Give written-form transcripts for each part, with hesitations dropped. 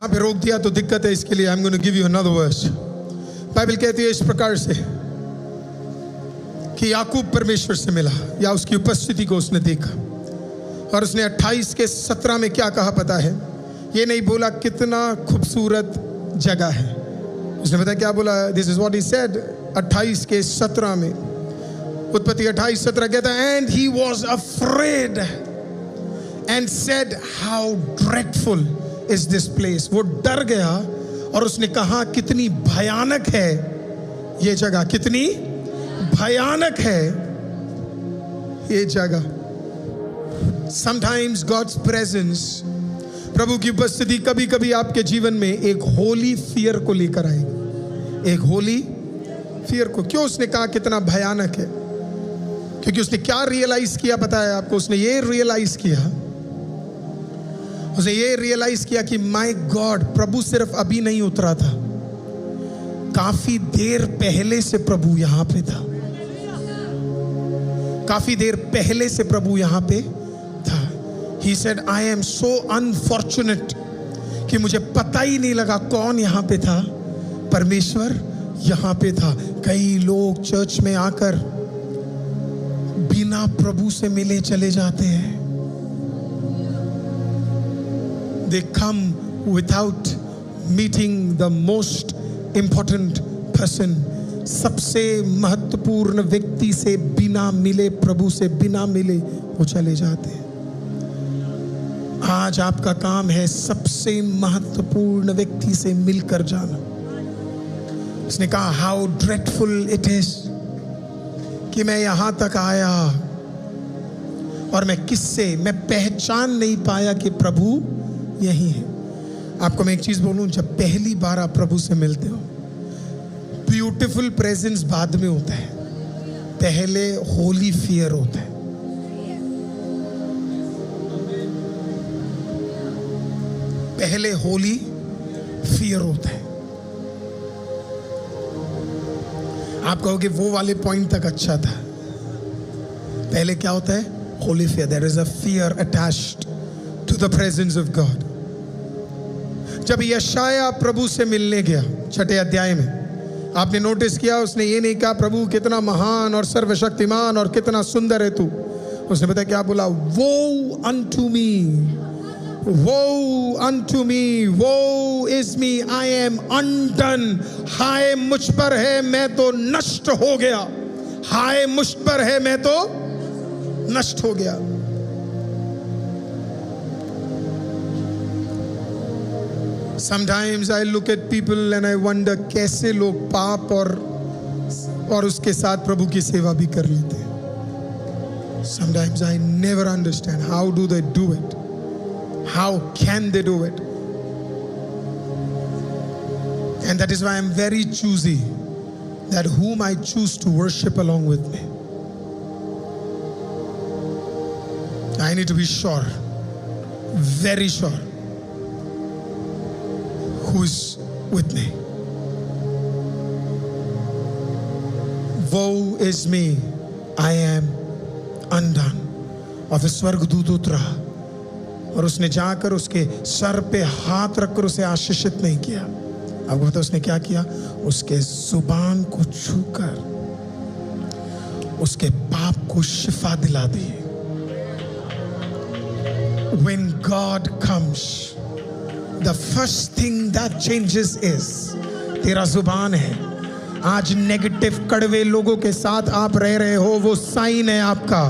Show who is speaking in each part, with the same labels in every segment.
Speaker 1: यहाँ पे रोक दिया तो दिक्कत है, इसके लिए I am going to give you another verse. Bible कहती है इस प्रकार से कि याकूब परमेश्वर से मिला, या उसकी उपस्थिति को उसने देखा, और उसने 28 के 17 में क्या कहा पता है? ये नहीं बोला कितना खूबसूरत जगह है, उसने पता क्या बोला? This is what he said 28 के 17 में, उत्पत्ति 28:17 कहता है, and he was afraid and said how dreadful is this place. वो डर गया और उसने कहा कितनी भयानक है ये जगह, कितनी भयानक है ये जगह। Sometimes God's presence, प्रभु की उपस्थिति कभी कभी आपके जीवन में एक होली फियर को लेकर आएगी, एक होली फियर को। क्यों उसने कहा कितना भयानक है? क्योंकि उसने क्या रियलाइज किया पता है आपको? उसने ये रियलाइज किया कि माय गॉड, प्रभु सिर्फ अभी नहीं उतरा था, काफी देर पहले से प्रभु यहां पे था, काफी देर पहले से प्रभु यहां पे था। He said, I am so unfortunate कि मुझे पता ही नहीं लगा कौन यहां पे था, परमेश्वर यहां पे था। कई लोग चर्च में आकर बिना प्रभु से मिले चले जाते हैं। They come without meeting the most important person, सबसे महत्वपूर्ण व्यक्ति से बिना मिले, प्रभु से बिना मिले वो चले जाते हैं। आज आपका काम है सबसे महत्वपूर्ण व्यक्ति से मिलकर जाना। उसने कहा हाउ ड्रेडफुल इट इज कि मैं यहां तक आया और मैं पहचान नहीं पाया कि प्रभु यही है। आपको मैं एक चीज बोलूं, जब पहली बार आप प्रभु से मिलते हो, ब्यूटीफुल प्रेजेंस बाद में होता है, पहले होली फियर होता है। पहले होली फियर होता है। आप कहोगे वो वाले पॉइंट तक अच्छा था, पहले क्या होता है? Holy fear. There is a fear attached to the presence of God. जब यशाया प्रभु से मिलने गया 6 अध्याय में, आपने नोटिस किया उसने ये नहीं कहा प्रभु कितना महान और सर्वशक्तिमान और कितना सुंदर है तू। उसने बताया क्या बोला? वो unto me, woe unto me, woe is me, I am undone। हाय मुझ पर है, मैं तो नष्ट हो गया। हाय मुझ पर है, मैं तो नष्ट हो गया। Sometimes I look at people and I wonder कैसे लोग पाप और उसके साथ प्रभु की सेवा भी कर लेते हैं। Sometimes I never understand how do they do it? How can they do it? And that is why I'm very choosy that whom I choose to worship along with me. I need to be sure, very sure, who is with me. Woe is me, I am undone। और फिर स्वर्गदूत उतरा और उसने जाकर उसके sir पे हाथ रखकर उसे आशीषित नहीं किया। आपको पता उसने क्या किया? उसके जुबान को छूकर उसके पाप को शिफा दिला दी। When God comes, the first thing that changes is तेरा जुबान है। आज नेगेटिव कड़वे लोगों के साथ आप रह रहे हो, वो साइन है आपका।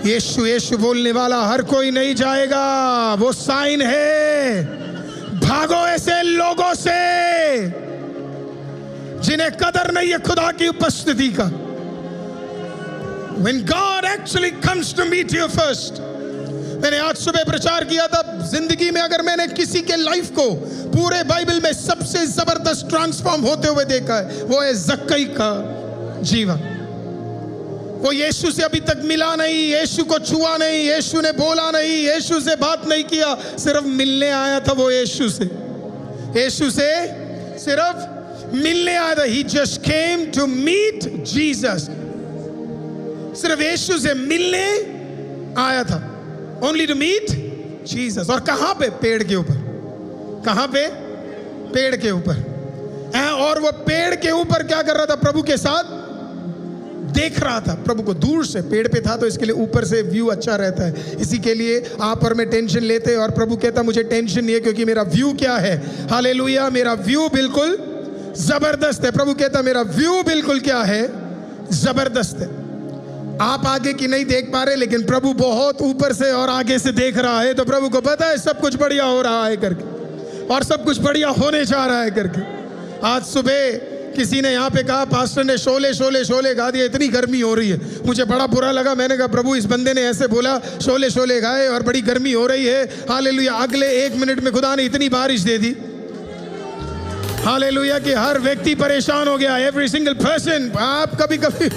Speaker 1: यीशु यीशु बोलने वाला हर कोई नहीं जाएगा, वो साइन है। भागो ऐसे लोगों से जिन्हें कदर नहीं है खुदा की उपस्थिति का। When God actually comes to meet you first। मैंने आज सुबह प्रचार किया था, जिंदगी में अगर मैंने किसी के लाइफ को पूरे बाइबल में सबसे जबरदस्त ट्रांसफॉर्म होते हुए देखा है, वो है जक्कई का जीवन। वो यीशु से अभी तक मिला नहीं, यीशु को छुआ नहीं, यीशु ने बोला नहीं, यीशु से बात नहीं किया, सिर्फ मिलने आया था। वो यीशु से सिर्फ मिलने आया था। He just came to meet Jesus। सिर्फ यीशु से मिलने आया था, only to meet Jesus। और कहां पे? पेड़ के ऊपर। कहां पे? पेड़ के ऊपर। और वो पेड़ के ऊपर क्या कर रहा था? प्रभु के साथ देख रहा था प्रभु को दूर से। पेड़ पे था तो इसके लिए ऊपर से व्यू अच्छा रहता है। इसी के लिए आप और मैं टेंशन लेते हैं और प्रभु कहता मुझे टेंशन नहीं है, क्योंकि मेरा व्यू क्या है? हालेलुया, मेरा व्यू बिल्कुल जबरदस्त है। प्रभु कहता मेरा व्यू बिल्कुल क्या है? जबरदस्त है। आप आगे की नहीं देख पा रहे, लेकिन प्रभु बहुत ऊपर से और आगे से देख रहा है। तो प्रभु को पता है सब कुछ बढ़िया हो रहा है करके, और सब कुछ बढ़िया होने जा रहा है करके। आज सुबह किसी ने यहाँ पे कहा पास्टर ने शोले शोले शोले गा दिया, इतनी गर्मी हो रही है। मुझे बड़ा बुरा लगा। मैंने कहा प्रभु इस बंदे ने ऐसे बोला, शोले शोले गाए और बड़ी गर्मी हो रही है। हालेलुया, अगले 1 मिनट में खुदा ने इतनी बारिश दे दी, हालेलुया, कि हर व्यक्ति परेशान हो गया। Every single person. आप कभी कभी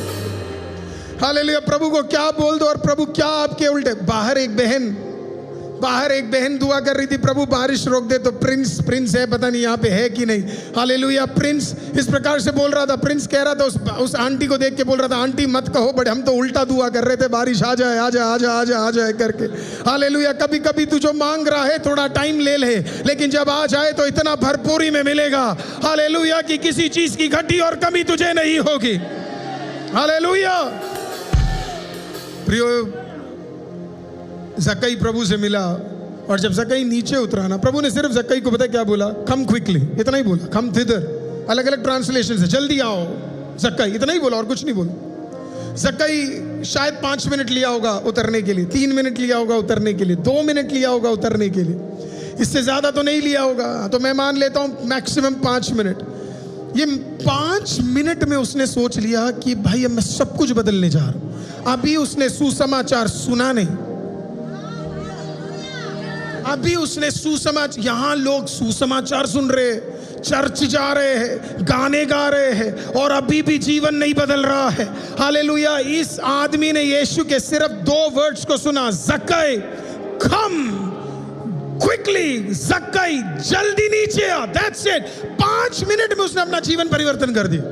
Speaker 1: हालेलुया प्रभु को क्या बोल दो और प्रभु क्या आपके उल्टे। बाहर एक बहन दुआ कर रही थी, प्रभु बारिश रोक दे। तो प्रिंस है, पता नहीं यहाँ पे है कि नहीं। हालेलुया, प्रिंस इस प्रकार से बोल रहा था। प्रिंस कह रहा था उस आंटी को देख के बोल रहा था, आंटी मत कहो, बड़े हम तो उल्टा दुआ कर रहे थे, बारिश आ जाए आ जाए आ जाए आ जाए आ जाए करके। हालेलुया, कभी कभी तू जो मांग रहा है थोड़ा टाइम ले ले, लेकिन जब आ जाए तो इतना भरपूरी में मिलेगा। हालेलुया, कि किसी चीज की घटी और कमी तुझे नहीं होगी। हालेलुया। प्रियो, जक्कई प्रभु से मिला, और जब जक्कई नीचे उतरा ना, प्रभु ने सिर्फ जक्कई को पता क्या बोला? कम क्विकली, इतना ही बोला। कम थिदर, अलग अलग ट्रांसलेशन से, जल्दी आओ जक्कई, इतना ही बोला और कुछ नहीं बोला। जक्कई शायद 5 मिनट लिया होगा उतरने के लिए, 3 मिनट लिया होगा उतरने के लिए, 2 मिनट लिया होगा उतरने के लिए, इससे ज्यादा तो नहीं लिया होगा। तो मैं मान लेता हूं मैक्सिमम 5 मिनट। ये 5 मिनट में उसने सोच लिया कि भाई अब मैं सब कुछ बदलने जा रहा हूं। अभी उसने सुसमाचार सुना नहीं, अभी उसने सुसमाचार, यहां लोग सुसमाचार सुन रहे, चर्च जा रहे हैं, गाने गा रहे हैं, और अभी भी जीवन नहीं बदल रहा है। हालेलुया। इस आदमी ने यीशु के सिर्फ 2 वर्ड्स को सुना, जक्कई कम क्विकली, जक्कई जल्दी नीचे आ। That's it. 5 मिनट में उसने अपना जीवन परिवर्तन कर दिया।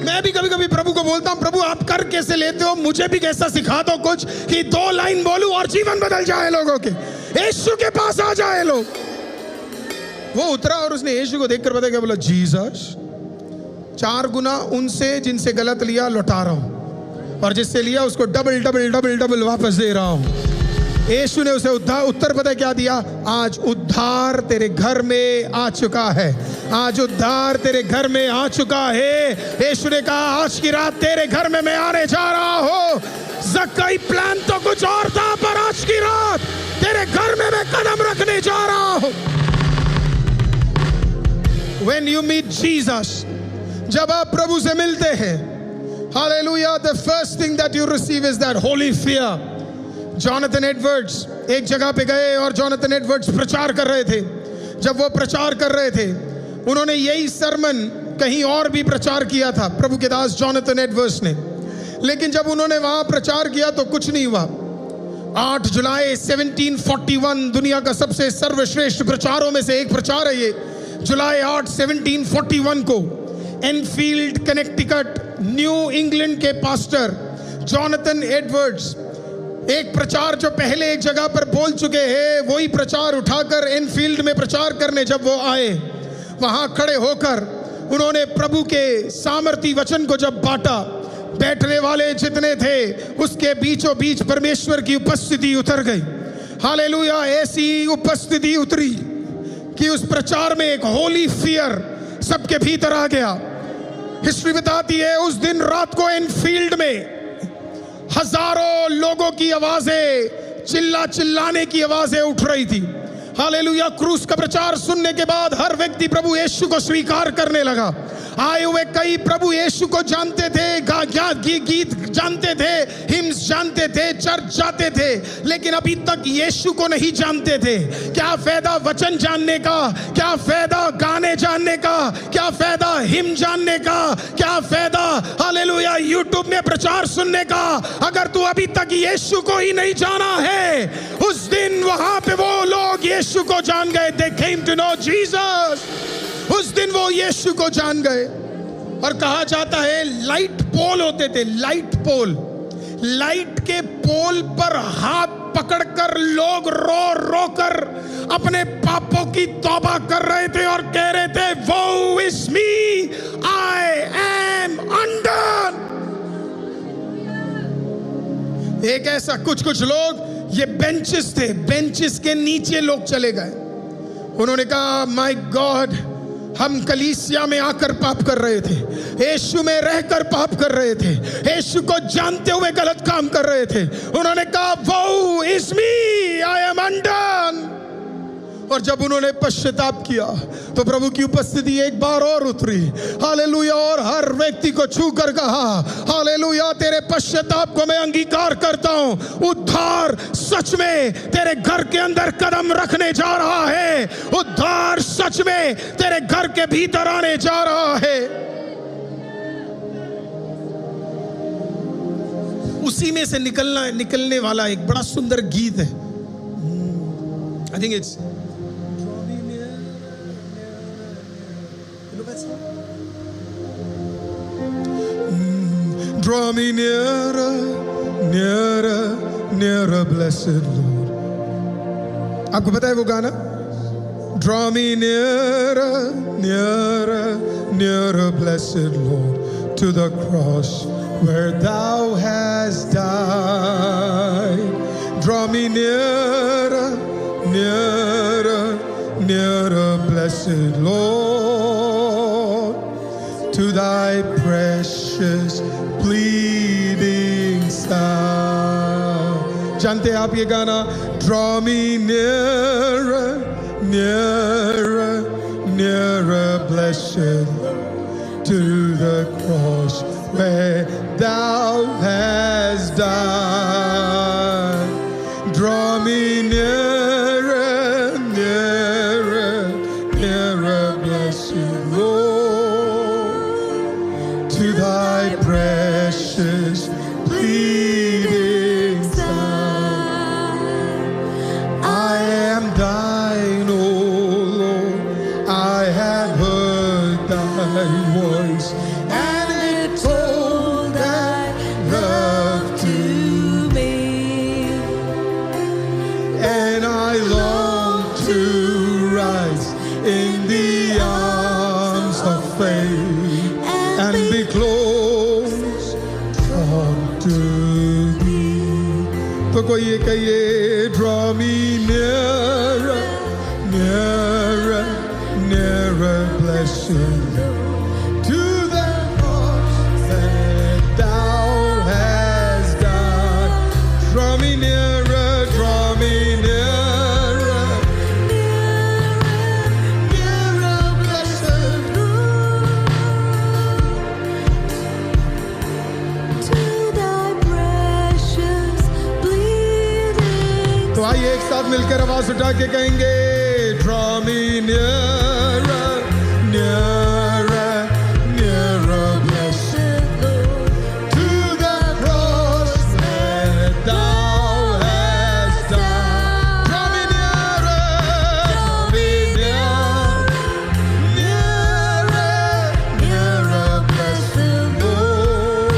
Speaker 1: मैं भी कभी कभी प्रभु को बोलता हूं, प्रभु आप कर कैसे लेते हो? मुझे भी कैसा सिखा दो कुछ, कि 2 लाइन बोलूं और जीवन बदल जाए लोगों के, यीशु के पास आ जाए लोग। वो उतरा और उसने यीशु को देखकर पता क्या बोला? जीसस, 4 गुना उनसे जिनसे गलत लिया लौटा रहा हूं, और जिससे लिया उसको डबल डबल डबल डबल वापस दे रहा हूं। यीशु ने उसे उत्तर पता क्या दिया? आज उद्धार तेरे घर में आ चुका है, आज उद्धार तेरे घर में आ चुका है। यीशु ने कहा आज की रात तेरे घर में मैं आने जा रहा हूं। जक्कई प्लान तो कुछ और था, पर आज की रात तेरे घर में मैं कदम रखने जा रहा हूं। When you meet Jesus, जब आप प्रभु से मिलते हैं, hallelujah, the first thing that you receive is that holy fear। Jonathan Edwards एक जगह पे गए और जॉनथन एडवर्ड्स प्रचार कर रहे थे। जब वो प्रचार कर रहे थे, उन्होंने यही सरमन कहीं और भी प्रचार किया था, प्रभु के दास जॉनथन एडवर्ड्स ने। लेकिन जब उन्होंने वहां प्रचार किया तो कुछ नहीं हुआ। 8 जुलाई 1741 दुनिया का सबसे सर्वश्रेष्ठ प्रचारों में से एक प्रचार है ये। जुलाई 8, 1741 को एनफील्ड, कनेक्टिकट, न्यू इंग्लैंड के पास्टर जॉनथन एडवर्ड्स एक प्रचार जो पहले एक जगह पर बोल चुके हैं, वही प्रचार उठाकर एनफील्ड में प्रचार करने जब वो आए, वहां खड़े होकर उन्होंने प्रभु के सामर्थी वचन को जब बांटा, बैठने वाले जितने थे उसके बीचों बीच परमेश्वर की उपस्थिति उतर गई। हालेलुया। ऐसी उपस्थिति उतरी कि उस प्रचार में एक होली फियर सबके भीतर आ गया। हिस्ट्री बताती है उस दिन रात को एनफील्ड में हजारों लोगों की आवाजें, चिल्लाने की आवाजें उठ रही थी। हालेलुया। क्रूस का प्रचार सुनने के बाद हर व्यक्ति प्रभु यीशु को स्वीकार करने लगा। आए हुए कई प्रभु यीशु को जानते थे, गीत जानते थे, हिम्स जानते थे, चर्च जाते थे, लेकिन अभी तक यीशु को नहीं जानते थे। क्या फायदा वचन जानने का, क्या फायदा गाने जानने का, क्या फायदा हिम जानने का, क्या फायदा हालेलुया यूट्यूब में प्रचार सुनने का, अगर तू अभी तक यीशु को ही नहीं जाना है। उस दिन वहां पे वो लोग यीशु को जान गए। They came to know Jesus। उस दिन वो यीशु को जान गए। और कहा जाता है लाइट पोल होते थे, लाइट पोल, लाइट के पोल पर हाथ पकड़कर लोग रो रो कर अपने पापों की तौबा कर रहे थे और कह रहे थे, वो is me, I am undone. एक ऐसा कुछ लोग, ये बेंचेस थे, बेंचेस के नीचे लोग चले गए। उन्होंने कहा, माय गॉड, हम कलीसिया में आकर पाप कर रहे थे, यीशु में रहकर पाप कर रहे थे, यीशु को जानते हुए गलत काम कर रहे थे। उन्होंने कहा, वो is me, I am undone. और जब उन्होंने पश्चाताप किया तो प्रभु की उपस्थिति एक बार और उतरी, हालेलुया, और हर व्यक्ति को छू कर कहा, हालेलुया, तेरे पश्चाताप को मैं अंगीकार करता हूं। उद्धार सच में तेरे घर के अंदर कदम रखने जा रहा है, उद्धार सच में तेरे घर के भीतर आने जा रहा है। उसी में से निकलने वाला एक बड़ा सुंदर गीत है। I think it's Draw me nearer, nearer, nearer, blessed Lord. आपको पता है वो गाना? Draw me nearer, nearer, nearer, blessed Lord, to the cross where thou hast died. Draw me nearer, nearer, nearer, blessed Lord, to thy precious bleeding sound. जानते हैं आप ये गाना? Draw me nearer, nearer, nearer, blessed to the cross where thou hast died. Draw me nearer, nearer, nearer, blessed Lord, to thy precious bleeding Son. I am thine, O Lord, I have heard thy voice, and it told thy love to me, and I long to rise in the arms of faith and be close drawn to thee. तो कोई ये कहिए, draw me nearer, nearer, nearer, blessed to the cross that thou hast died. Draw me nearer, draw me nearer, nearer, blessed
Speaker 2: to thy precious bleeding.
Speaker 1: तो आइए एक साथ मिलकर आवाज उठा के कहेंगे, draw me nearer, nearer, nearer, blessed to the cross that thou hast died. Draw me nearer, nearer, nearer, blessed Lord,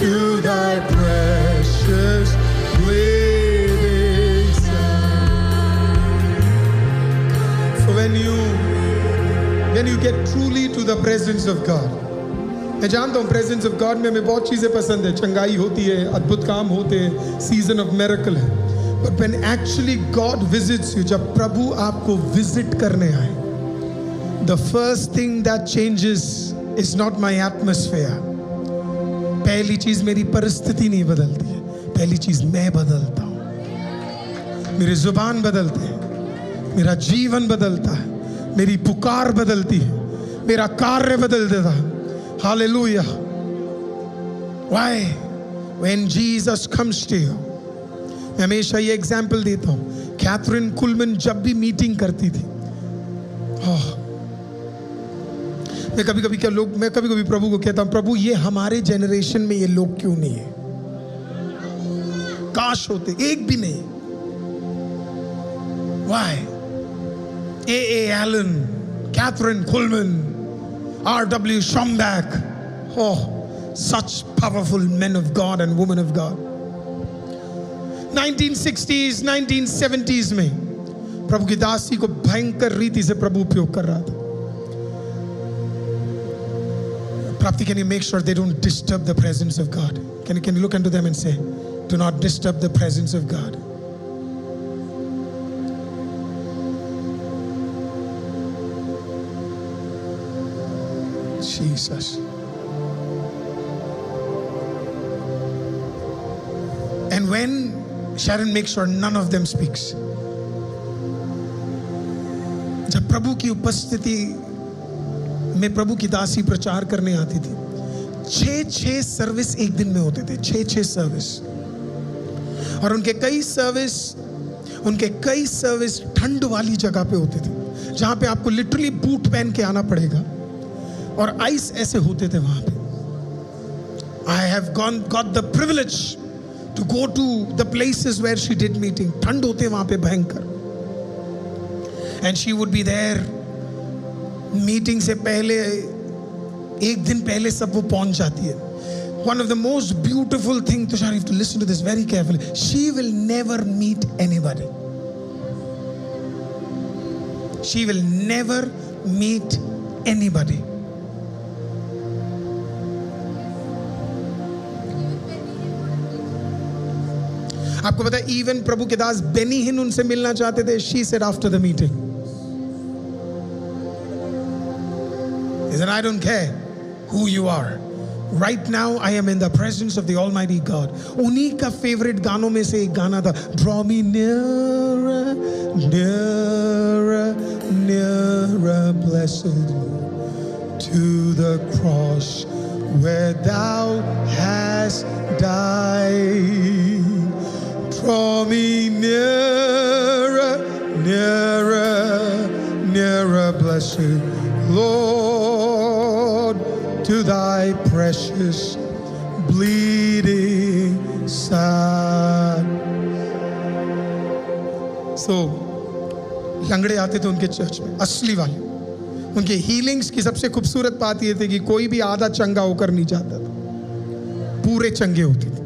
Speaker 1: to thy precious bleeding Son. So when you get truly to the presence of God, मैं जानता हूँ presence of God में हमें बहुत चीज़ें पसंद है, चंगाई होती है, अद्भुत काम होते हैं, सीजन ऑफ मिरेकल है, but when actually God visits you, जब प्रभु आपको विजिट करने आए, the first thing that changes is not my atmosphere. पहली चीज़ मेरी परिस्थिति नहीं बदलती है, पहली चीज़ मैं बदलता हूँ, मेरी जुबान बदलते हैं, मेरा जीवन बदलता है, मेरी पुकार बदलती है, मेरा कार्य बदल देता है। Hallelujah. Why? When Jesus comes to you, मैं हमेशा ये एग्जाम्पल देता हूँ, कैथरीन कुलमैन जब भी मीटिंग करती थी, मैं कभी कभी प्रभु को कहता हूँ, प्रभु ये हमारे जनरेशन में ये लोग क्यों नहीं है, काश होते, एक भी नहीं। Why? A.A. Allen, Catherine Kuhlman, R.W. Schomburg, such powerful men of God and women of God. 1960s, 1970s में प्रभु की दासी को भयंकर रीति से प्रभु उपयोग कर रहा था। Prapti, can you make sure they don't disturb the presence of God? Can you look into them and say, do not disturb the presence of God? Jesus. And when Sharon makes sure none of them speaks. जब प्रभु की उपस्थिति में प्रभु की दासी प्रचार करने आती थी, 6 सर्विस एक दिन में होते थे, 6 सर्विस। और उनके कई सर्विस ठंड वाली जगह पे होते थे, जहां पे आपको लिटरली बूट पहन के आना पड़ेगा और आइस ऐसे होते थे वहां पे। I have got the privilege to go to the places where she did meeting. ठंड होते वहां पे भयंकर। And she would be there. Meeting से पहले, एक दिन पहले सब वो पहुंच जाती है। One of the most beautiful things, Tushar, you have to listen to this very carefully. She will never meet anybody. She will never meet anybody. आपको पता है, इवन प्रभु के दास बेनी हिन उनसे मिलना चाहते थे। She said after the meeting, he said, I don't care who you are. Right now I am in the presence of the Almighty God. उन्हीं का फेवरेट गानों में से एक गाना था, Draw me nearer, nearer, nearer, blessed Lord, to the cross where thou hast died. Draw me nearer, nearer, nearer, blessed Lord, to thy precious bleeding side. So, लंगड़े आते थे उनके चर्च में, असली वाले। उनके हीलिंग्स की सबसे खूबसूरत बात यह थी कि कोई भी आधा चंगा होकर नहीं जाता था, पूरे चंगे होते थे।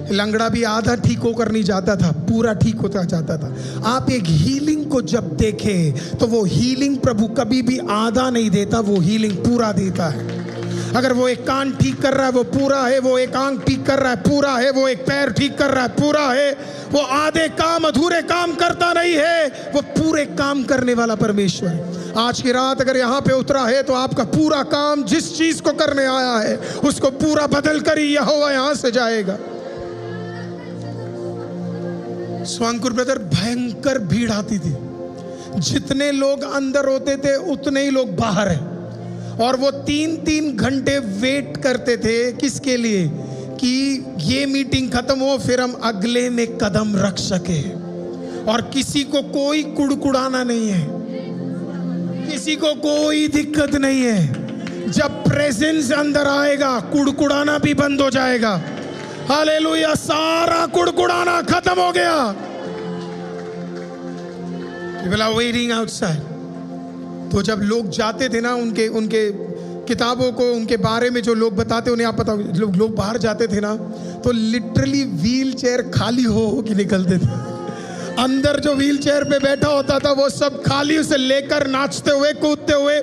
Speaker 1: लंगड़ा भी आधा ठीक होकर नहीं जाता था, पूरा ठीक होता जाता था। आप एक हीलिंग को जब देखें तो वो हीलिंग प्रभु कभी भी आधा नहीं देता, वो हीलिंग पूरा देता है। अगर वो एक कान ठीक कर रहा है वो पूरा है, वो एक आंख ठीक कर रहा है पूरा है, वो एक पैर ठीक कर रहा है पूरा है। वो आधे काम अधूरे काम करता नहीं है, वो पूरे काम करने वाला परमेश्वर है। आज की रात अगर यहाँ पे उतरा है तो आपका पूरा काम जिस चीज को करने आया है उसको पूरा बदल कर ही यहोवा यहाँ से जाएगा। स्वांकुर ब्रदर, भयंकर भीड़ आती थी। जितने लोग अंदर होते थे उतने ही लोग बाहर हैं। और वो 3-3 घंटे वेट करते थे, किसके लिए? कि ये मीटिंग खत्म हो फिर हम अगले में कदम रख सके। और किसी को कोई कुड़कुड़ाना नहीं है, किसी को कोई दिक्कत नहीं है। जब प्रेजेंस अंदर आएगा कुड़कुड़ाना भी बंद हो जाएगा। हालेलुया, सारा कुड़कुड़ाना खत्म हो गया। People are waiting outside. तो जब लोग जाते थे ना, उनके किताबों को, उनके बारे में जो लोग बताते, उन्हें आप पता, लोग बाहर जाते थे ना तो लिटरली व्हील चेयर खाली हो के निकलते थे। अंदर जो व्हील चेयर पे बैठा होता था वो सब खाली, उसे लेकर नाचते हुए कूदते हुए।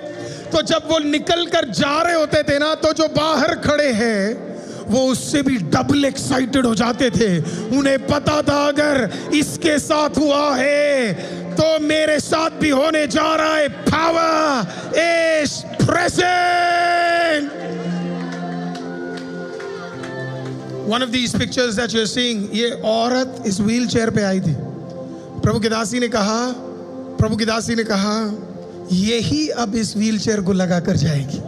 Speaker 1: तो जब वो निकल कर जा रहे होते थे ना, तो जो बाहर खड़े हैं वो उससे भी डबल एक्साइटेड हो जाते थे। उन्हें पता था अगर इसके साथ हुआ है तो मेरे साथ भी होने जा रहा है। Power is present. One of these pictures that you are seeing, ये औरत इस व्हील चेयर पे आई थी। प्रभु की दासी ने कहा यही अब इस व्हील चेयर को लगा कर जाएगी।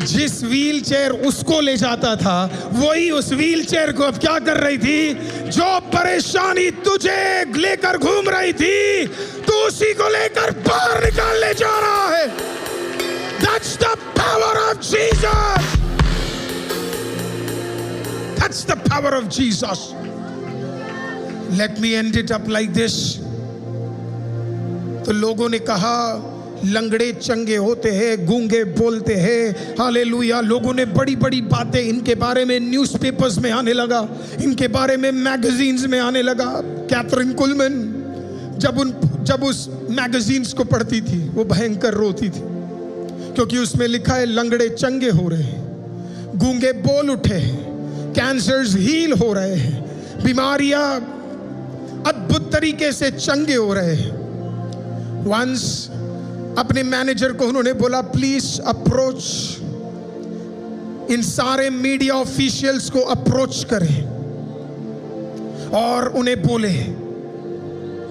Speaker 1: जिस व्हील चेयर उसको ले जाता था वही उस व्हील चेयर को अब क्या कर रही थी? जो परेशानी तुझे लेकर घूम रही थी, तू उसी को लेकर बाहर निकालने जा रहा है। That's the power of Jesus. That's the power of Jesus. Let me end it up like this. तो लोगों ने कहा लंगड़े चंगे होते हैं, गूंगे बोलते हैं। हालेलुया। लोगों ने बड़ी बड़ी बातें इनके बारे में न्यूज़पेपर्स में आने लगा, इनके बारे में मैगजीन्स में आने लगा। कैथरीन कुलमैन जब उस मैगजीन्स को पढ़ती थी वो भयंकर रोती थी, क्योंकि उसमें लिखा है लंगड़े चंगे हो रहे हैं, गूंगे बोल उठे हैं, कैंसर्स हील हो रहे हैं, बीमारियां अद्भुत तरीके से चंगे हो रहे हैं। वंस अपने मैनेजर को उन्होंने बोला, प्लीज अप्रोच, इन सारे मीडिया ऑफिशियल्स को अप्रोच करें और उन्हें बोले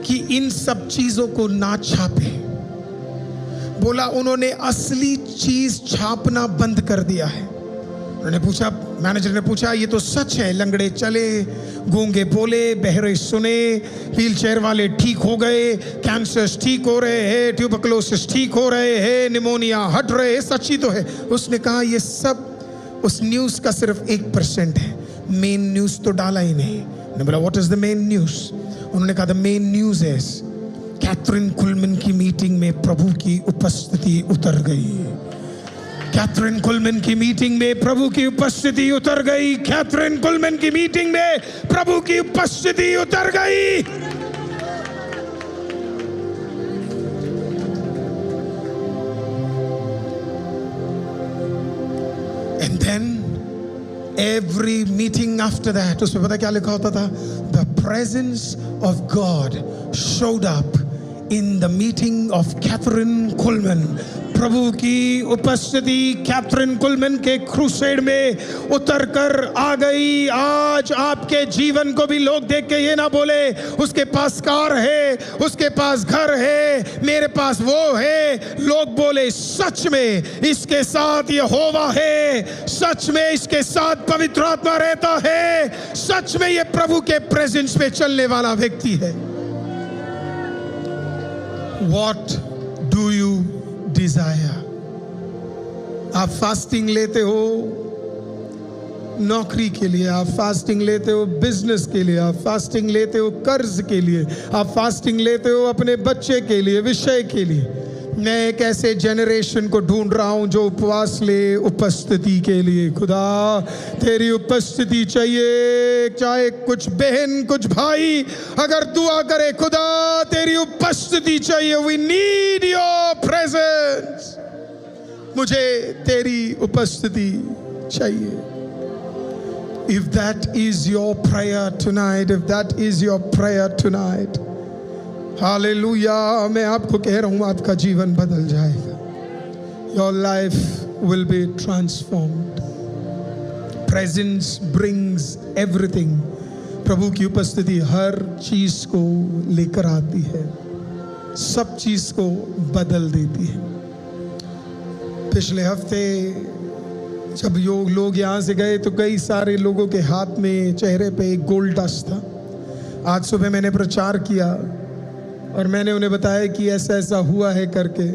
Speaker 1: कि इन सब चीजों को ना छापे। बोला उन्होंने असली चीज छापना बंद कर दिया है। उन्होंने पूछा, मैनेजर ने पूछा, ये तो सच है, लंगड़े चले, गूंगे बोले, बहरे सुने, व्हील चेयर वाले ठीक हो गए, कैंसर्स ठीक हो रहे हैं, ट्यूबरकुलोसिस ठीक हो रहे हैं, निमोनिया हट रहे हैं, सच ही तो है। उसने कहा ये सब उस न्यूज़ का सिर्फ 1% है, मेन न्यूज़ तो डाला ही नहीं। उन्होंने बोला what is the main news? उन्होंने कहा द मेन न्यूज़ है कैथरीन कुलमैन की मीटिंग में प्रभु की उपस्थिति उतर गई। कैथरीन कुलमैन की मीटिंग में प्रभु की उपस्थिति उतर गई। कैथरीन कुलमैन की मीटिंग में प्रभु की उपस्थिति उतर गई। And then every meeting after that, उसमें पता क्या लिखा होता था? The presence of God showed up in the meeting of Kathryn Kuhlman. प्रभु की उपस्थिति कैथरीन कुलमैन के क्रूसेड में उतर कर आ गई। आज आपके जीवन को भी लोग देख के ये ना बोले उसके पास कार है, उसके पास घर है, मेरे पास वो है। लोग बोले सच में इसके साथ यहोवा है, सच में इसके साथ पवित्र आत्मा रहता है, सच में ये प्रभु के प्रेजेंस में चलने वाला व्यक्ति है। What do you desire? आप फास्टिंग लेते हो नौकरी के लिए, आप फास्टिंग लेते हो बिजनेस के लिए, आप फास्टिंग लेते हो कर्ज के लिए, आप फास्टिंग लेते हो अपने बच्चे के लिए, विषय के लिए। मैं एक ऐसे जनरेशन को ढूंढ रहा हूं जो उपवास ले उपस्थिति के लिए। खुदा तेरी उपस्थिति चाहिए, चाहे कुछ बहन कुछ भाई अगर दुआ करे, खुदा तेरी उपस्थिति चाहिए। वी नीड योर प्रेजेंस, मुझे तेरी उपस्थिति चाहिए। If that is your prayer tonight, if that is your prayer tonight, hallelujah, मैं आपको कह रहा हूं आपका जीवन बदल जाएगा। Your life will be transformed. Presence brings everything. प्रभु की उपस्थिति हर चीज को लेकर आती है, सब चीज को बदल देती है। पिछले हफ्ते जब लोग यहाँ से गए तो कई सारे लोगों के हाथ में, चेहरे पे एक गोल्ड डस्ट था। आज सुबह मैंने प्रचार किया और मैंने उन्हें बताया कि ऐसा ऐसा हुआ है करके।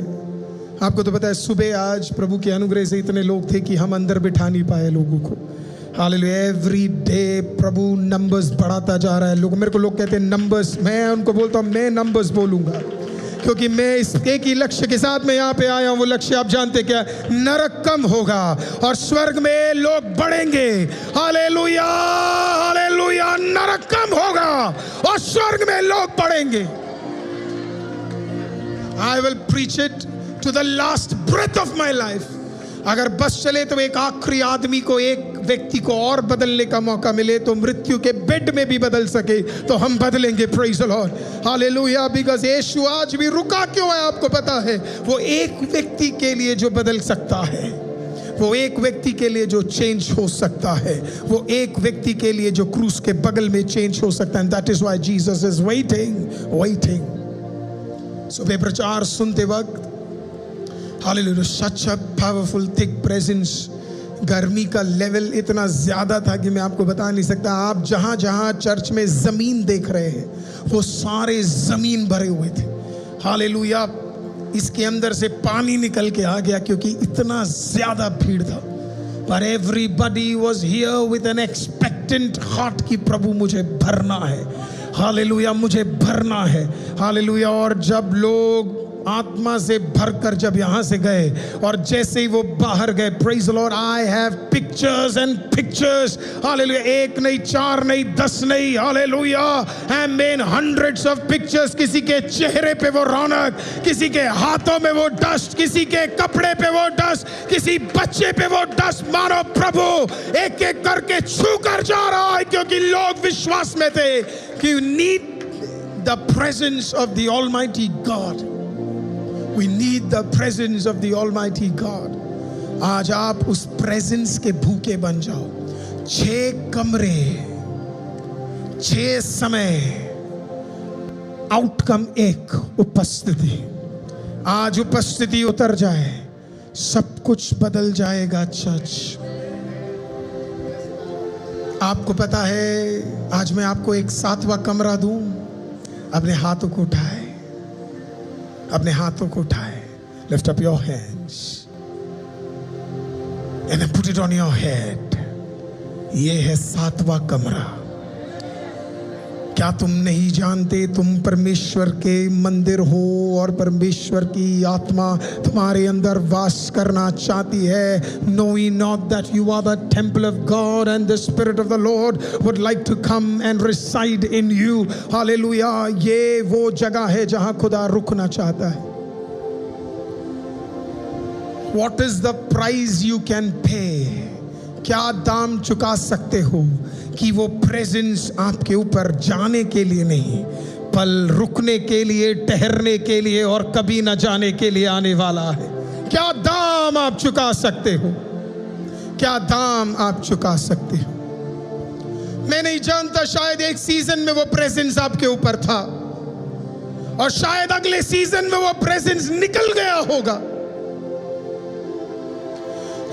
Speaker 1: आपको तो पता है सुबह आज प्रभु के अनुग्रह से इतने लोग थे कि हम अंदर बिठा नहीं पाए लोगों को। हालेलुया, एवरी डे प्रभु नंबर्स बढ़ाता जा रहा है। मेरे को लोग कहते हैं नंबर्स, मैं उनको बोलता हूँ मैं नंबर्स बोलूँगा, क्योंकि मैं इस एक ही लक्ष्य के साथ मैं यहाँ पे आया हूँ। वो लक्ष्य आप जानते क्या? नरक कम होगा और स्वर्ग में लोग बढ़ेंगे। हालेलुया हालेलुया, नरक कम होगा और स्वर्ग में लोग बढ़ेंगे। I will preach it to the last breath of my life. अगर बस चले तो एक आखिरी आदमी को, एक व्यक्ति को और बदलने का मौका मिले तो मृत्यु के बेड में भी बदल सके तो हम बदलेंगे। Praise the Lord, hallelujah. Because यीशु आज भी रुका क्यों है आपको पता है? वो एक व्यक्ति के लिए जो बदल सकता है, वो एक व्यक्ति के लिए जो चेंज हो सकता है, वो एक व्यक्ति के लिए जो क्रूस के बगल में चेंज हो सकता है। That is why Jesus is waiting. सुबह प्रचार सुनते वक्त hallelujah, such a powerful thick presence. गर्मी का लेवल इतना ज़्यादा था कि मैं आपको बता नहीं सकता। आप जहाँ जहाँ चर्च में ज़मीन देख रहे हैं वो सारे ज़मीन भरे हुए थे। हालेलुया, इसके अंदर से पानी निकल के आ गया क्योंकि इतना ज़्यादा भीड़ था। पर everybody was here with an expectant heart कि प्रभु मुझे भरना है। हालेलुया, मुझे भरना है। हालेलुया। और जब लोग आत्मा से भरकर जब यहां से गए और जैसे ही वो बाहर गए, praise the Lord, I have pictures and pictures, hallelujah, एक नहीं, चार नहीं, 10 नहीं, hallelujah, I mean hundreds of pictures. किसी के चेहरे पे वो रौनक, किसी के हाथों में वो डस्ट, किसी के कपड़े पे वो डस्ट, किसी बच्चे पे वो डस्ट, मानो प्रभु एक एक करके छू कर जा रहा है, क्योंकि लोग विश्वास में थे कि you need the presence of the Almighty God. We need the presence of the Almighty God. आज आप उस प्रेजेंस के भूखे बन जाओ। 6 कमरे, 6 समय, आउटकम एक, उपस्थिति। आज उपस्थिति उतर जाए, सब कुछ बदल जाएगा। चर्च, आपको पता है, आज मैं आपको एक 7वां कमरा दूं। अपने हाथों को उठाए, अपने हाथों को उठाए, lift up your hands and put it on your head. ये है 7वां कमरा। क्या तुम नहीं जानते तुम परमेश्वर के मंदिर हो और परमेश्वर की आत्मा तुम्हारे अंदर वास करना चाहती है? Know ye not that you are the temple of God and the Spirit of the Lord would like to come and reside in you? Hallelujah! ये वो जगह है जहां खुदा रुकना चाहता है। What is the price you can pay? क्या दाम चुका सकते हो कि वो प्रेजेंस आपके ऊपर जाने के लिए नहीं, पल रुकने के लिए, ठहरने के लिए और कभी न जाने के लिए आने वाला है? क्या दाम आप चुका सकते हो? क्या दाम आप चुका सकते हो? मैं नहीं जानता, शायद एक सीजन में वो प्रेजेंस आपके ऊपर था और शायद अगले सीजन में वो प्रेजेंस निकल गया होगा,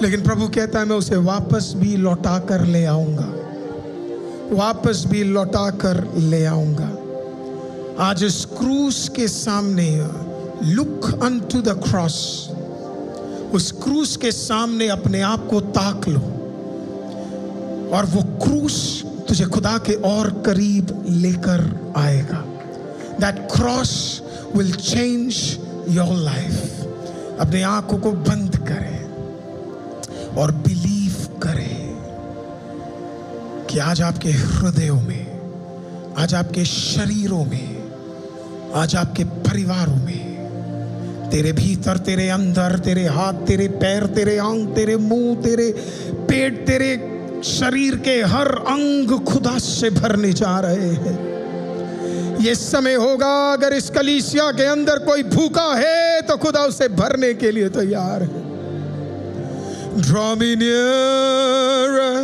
Speaker 1: लेकिन प्रभु कहता है मैं उसे वापस भी लौटा कर ले आऊंगा, वापस भी लौटा कर ले आऊंगा। आज इस क्रूस के सामने, लुक अनटू द क्रॉस, उस क्रूस के सामने अपने आप को ताक लो और वो क्रूस तुझे खुदा के और करीब लेकर आएगा। That cross will change your life. अपने आंखों को बंद करें और बिलीव करें कि आज आपके हृदयों में, आज आपके शरीरों में, आज आपके परिवारों में, तेरे भीतर, तेरे अंदर, तेरे हाथ, तेरे पैर, तेरे आंख, तेरे मुंह, तेरे पेट, तेरे शरीर के हर अंग खुदा से भरने जा रहे हैं। ये समय होगा, अगर इस कलीसिया के अंदर कोई भूखा है तो खुदा उसे भरने के लिए तैयार है। Draw me nearer,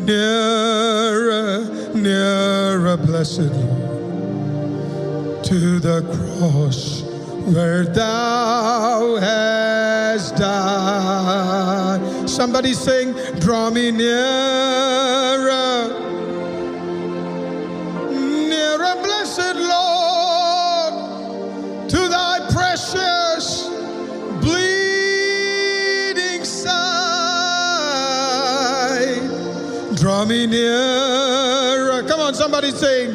Speaker 1: nearer, nearer, blessed Lord, to the cross where thou hast died. Somebody sing, draw me nearer, nearer, blessed Lord, to thy precious bleeding side. Draw me nearer. Come on, somebody sing.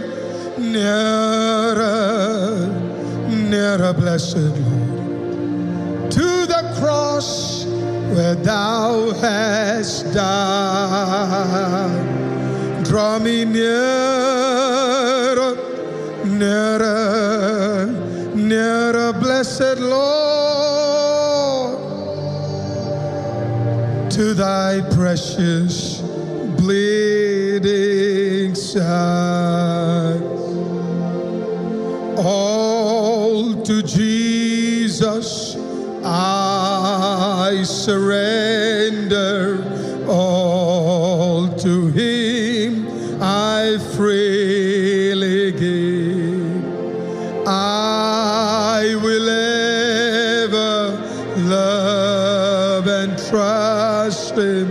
Speaker 1: Nearer, nearer, blessed Lord, to the cross where thou hast died. Draw me nearer, nearer, nearer, blessed Lord, to thy precious bleeding side. All to Jesus I surrender, all to him I freely give. I will ever love and trust him,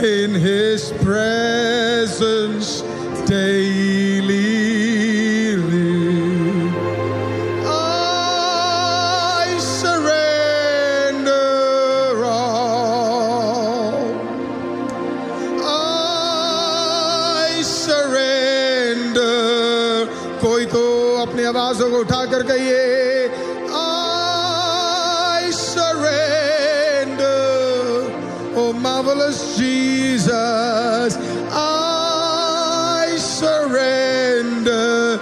Speaker 1: in his presence daily live. I surrender all. I surrender. कोई तो अपनी आवाजों को उठाकर कहिए, marvelous Jesus, I surrender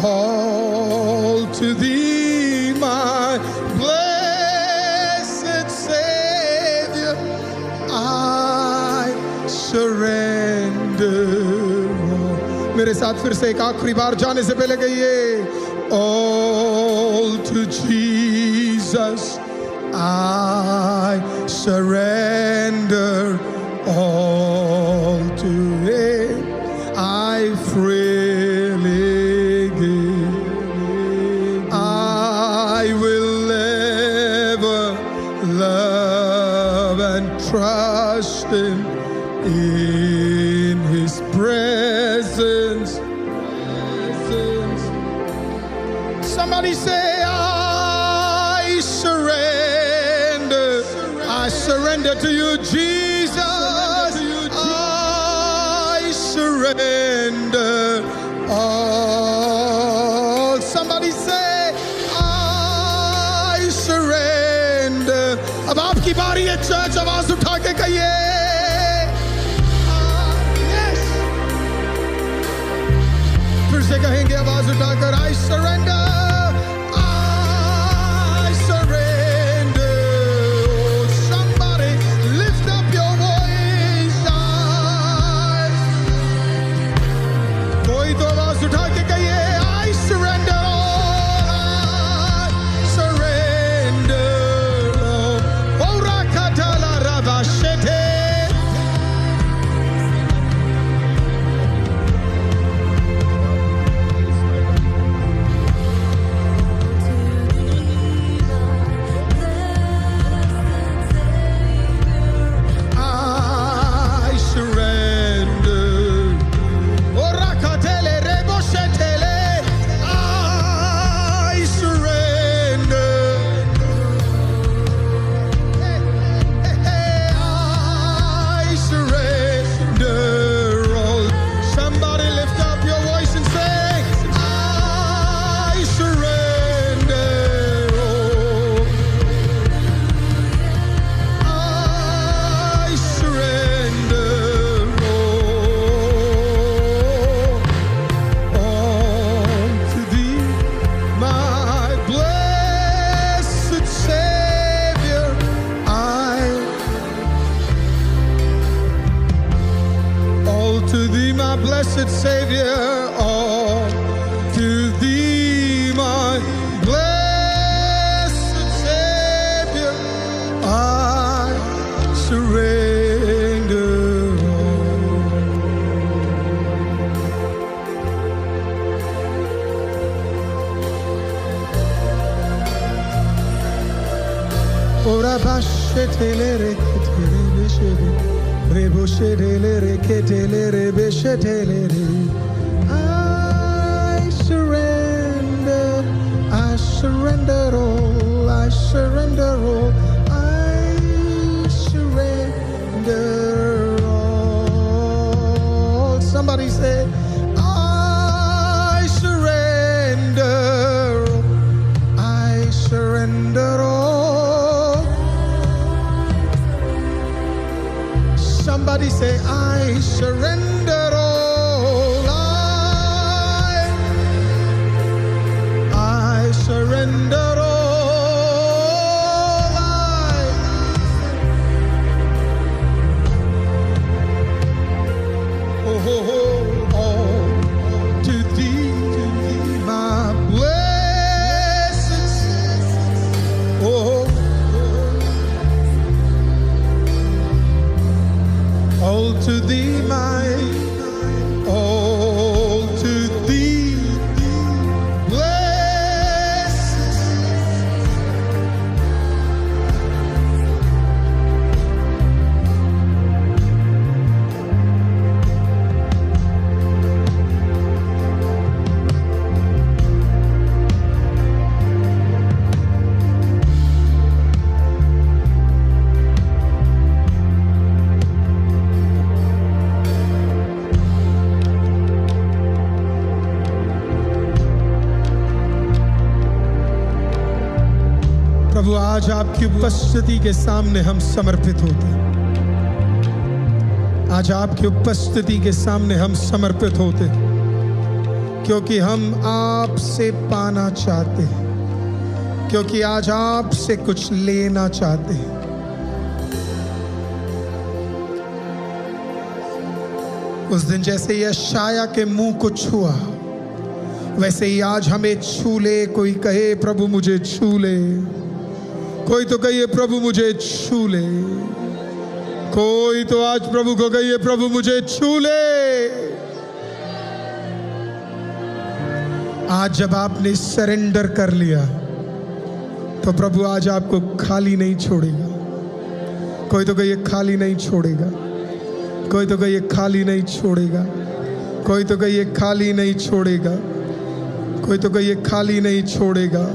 Speaker 1: all to thee, my blessed Savior, I surrender all. मेरे साथ फिर से एक आखिरी बार जाने से पहले कहिए, all to Jesus I surrender all to him I freely give. I will ever love and trust him in his presence. Somebody say, I surrender to you, Jesus. I surrender all. Somebody say, I surrender. अब आपकी बारी है church, आवाज उठा के कहिए, yes. फिर से कहेंगे आवाज उठाकर, I surrender. Blessed Savior, all to thee, my blessed Savior, I surrender all. Ora bashetele reketele beshede. I surrender all, I surrender all, I surrender all. Somebody say, I surrender, I surrender all. Somebody say, I surrender all. प्रभु आज आपकी उपस्थिति के सामने हम समर्पित होते हैं। आज आपकी उपस्थिति के सामने हम समर्पित होते हैं, क्योंकि हम आपसे पाना चाहते हैं, क्योंकि आज आपसे कुछ लेना चाहते हैं। उस दिन जैसे यशाया के मुंह को छुआ, वैसे ही आज हमें छू ले। कोई कहे प्रभु मुझे छू ले, कोई तो कहिए प्रभु मुझे छू ले, कोई तो आज प्रभु को कहिए प्रभु मुझे छू ले। आज जब आपने सरेंडर कर लिया तो प्रभु आज आपको खाली नहीं छोड़ेगा। कोई तो कहिए खाली नहीं छोड़ेगा, कोई तो कहिए खाली नहीं छोड़ेगा, कोई तो कहिए खाली नहीं छोड़ेगा, कोई तो कहिए खाली नहीं छोड़ेगा,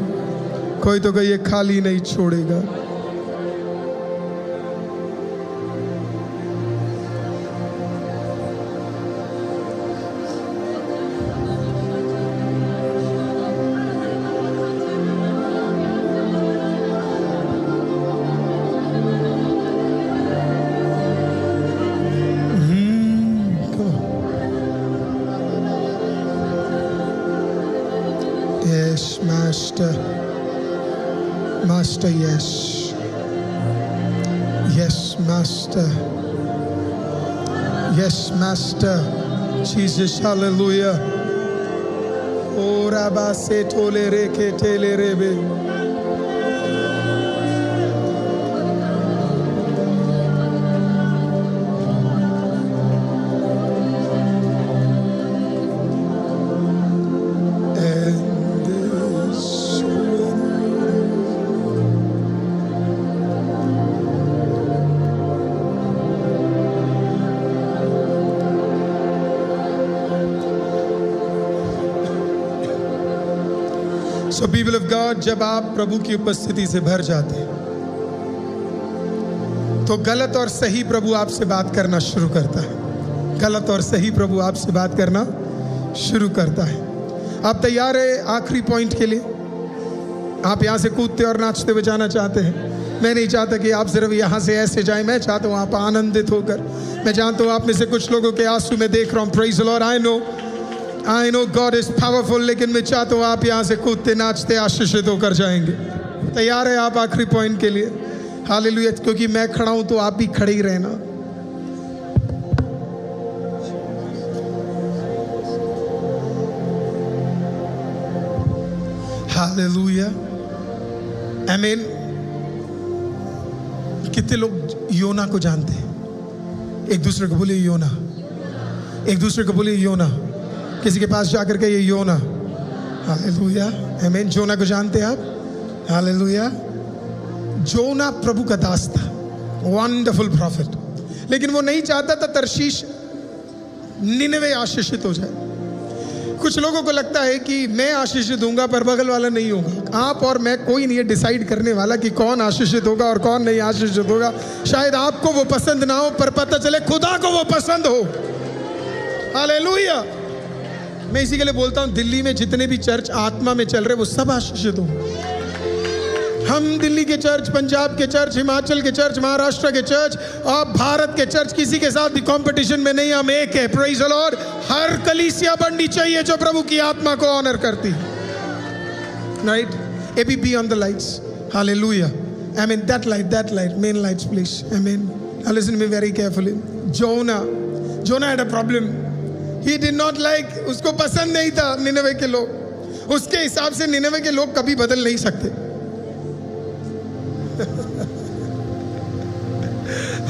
Speaker 1: कोई तो कहिए खाली नहीं छोड़ेगा। Yes, Master. Master, yes. Yes, Master. Yes, Master. Jesus, hallelujah. Ora ba se tole re ke tele rebe. So people of God, जब आप प्रभु की उपस्थिति से भर जाते हैं तो गलत और सही प्रभु आपसे बात करना शुरू करता है। गलत और सही प्रभु आपसे बात करना शुरू करता है। आप तैयार है आखिरी पॉइंट के लिए? आप यहाँ से कूदते और नाचते हुए जाना चाहते हैं? मैं नहीं चाहता कि आप सिर्फ यहाँ से ऐसे जाएं, मैं चाहता हूँ आप आनंदित होकर। मैं जानता हूँ आप में से कुछ लोगों के आंसू में देख रहा हूँ। Praise the Lord. I know God is powerful, लेकिन मैं चाहता हूँ आप यहाँ से कूदते नाचते आशीषित होकर जाएंगे। तैयार है आप आखिरी पॉइंट के लिए? हालेलुया। क्योंकि मैं खड़ा हूँ तो आप भी खड़े ही रहना। हालेलुया, आमीन। कितने लोग योना को जानते हैं? एक दूसरे को बोलिए योना, एक दूसरे को बोलिए योना। किसी के पास जाकर के ये योना, हालेलुया, आमीन। जोना को जानते हैं आप? हालेलुया। जोना प्रभु का दास था, वंडरफुल प्रॉफिट, लेकिन वो नहीं चाहता था तरशीश निनवे आशीषित हो जाए। कुछ लोगों को लगता है कि मैं आशीषित होऊंगा पर बगल वाला नहीं होगा। आप और मैं कोई नहीं है डिसाइड करने वाला कि कौन आशीषित होगा और कौन नहीं आशीषित होगा। शायद आपको वो पसंद ना हो पर पता चले खुदा को वो पसंद हो। हालेलुया। मैं इसी के लिए बोलता हूं दिल्ली में जितने भी चर्च आत्मा में चल रहे वो सब आशीषित हो। हम दिल्ली के चर्च, पंजाब के चर्च, हिमाचल के चर्च, महाराष्ट्र के चर्च और भारत के चर्च किसी के साथ भी कंपटीशन में नहीं, हम एक है। Praise the Lord. हर कलीसिया बननी चाहिए जो प्रभु की आत्मा को ऑनर करती है। Right? AB be on the lights. Hallelujah, amen. That light, main lights please, amen. Listen me very carefully. Jonah had a problem. He did not like, उसको पसंद नहीं था निनवे के लोग। उसके हिसाब से निनवे के लोग कभी बदल नहीं सकते।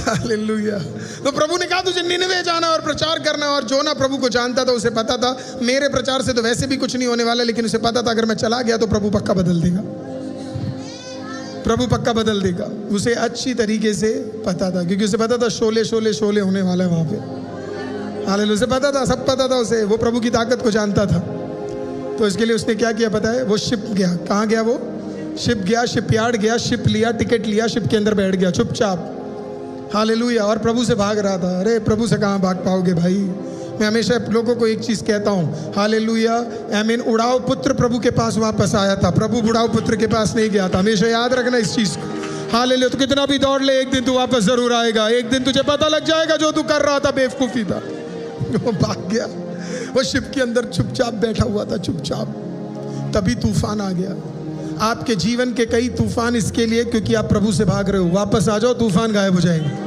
Speaker 1: हालेलुया। तो प्रभु ने कहा तुझे निनवे जाना और प्रचार करना। और जोना प्रभु को जानता था, उसे पता था मेरे प्रचार से तो वैसे भी कुछ नहीं होने वाला, लेकिन उसे पता था अगर मैं चला गया तो प्रभु पक्का बदल देगा, प्रभु पक्का बदल देगा। उसे अच्छी तरीके से पता था, क्योंकि उसे पता था शोले होने वाला है वहां पे। हालेलुया। उसे पता था, सब पता था उसे। वो प्रभु की ताकत को जानता था। तो इसके लिए उसने क्या किया पता है? वो शिप गया। कहाँ गया वो? शिप गया, शिपयार्ड गया, शिप लिया, टिकट लिया, शिप के अंदर बैठ गया चुपचाप। हालेलुया। और प्रभु से भाग रहा था। अरे प्रभु से कहाँ भाग पाओगे भाई? मैं हमेशा लोगों को एक चीज़ कहता हूँ, हालेलुया, आमीन। उड़ाव पुत्र प्रभु के पास वापस आया था, प्रभु बुढ़ाऊ पुत्र के पास नहीं गया था। हमेशा याद रखना इस चीज़ को, हालेलुया। तो कितना भी दौड़ ले, एक दिन तू वापस जरूर आएगा। एक दिन तुझे पता लग जाएगा जो तू कर रहा था बेवकूफ़ी था। वो भाग गया, वो शिप के अंदर चुपचाप बैठा हुआ था, चुपचाप। तभी तूफान आ गया। आपके जीवन के कई तूफान इसके लिए क्योंकि आप प्रभु से भाग रहे हो। वापस आ जाओ, तूफान गायब हो जाएंगे।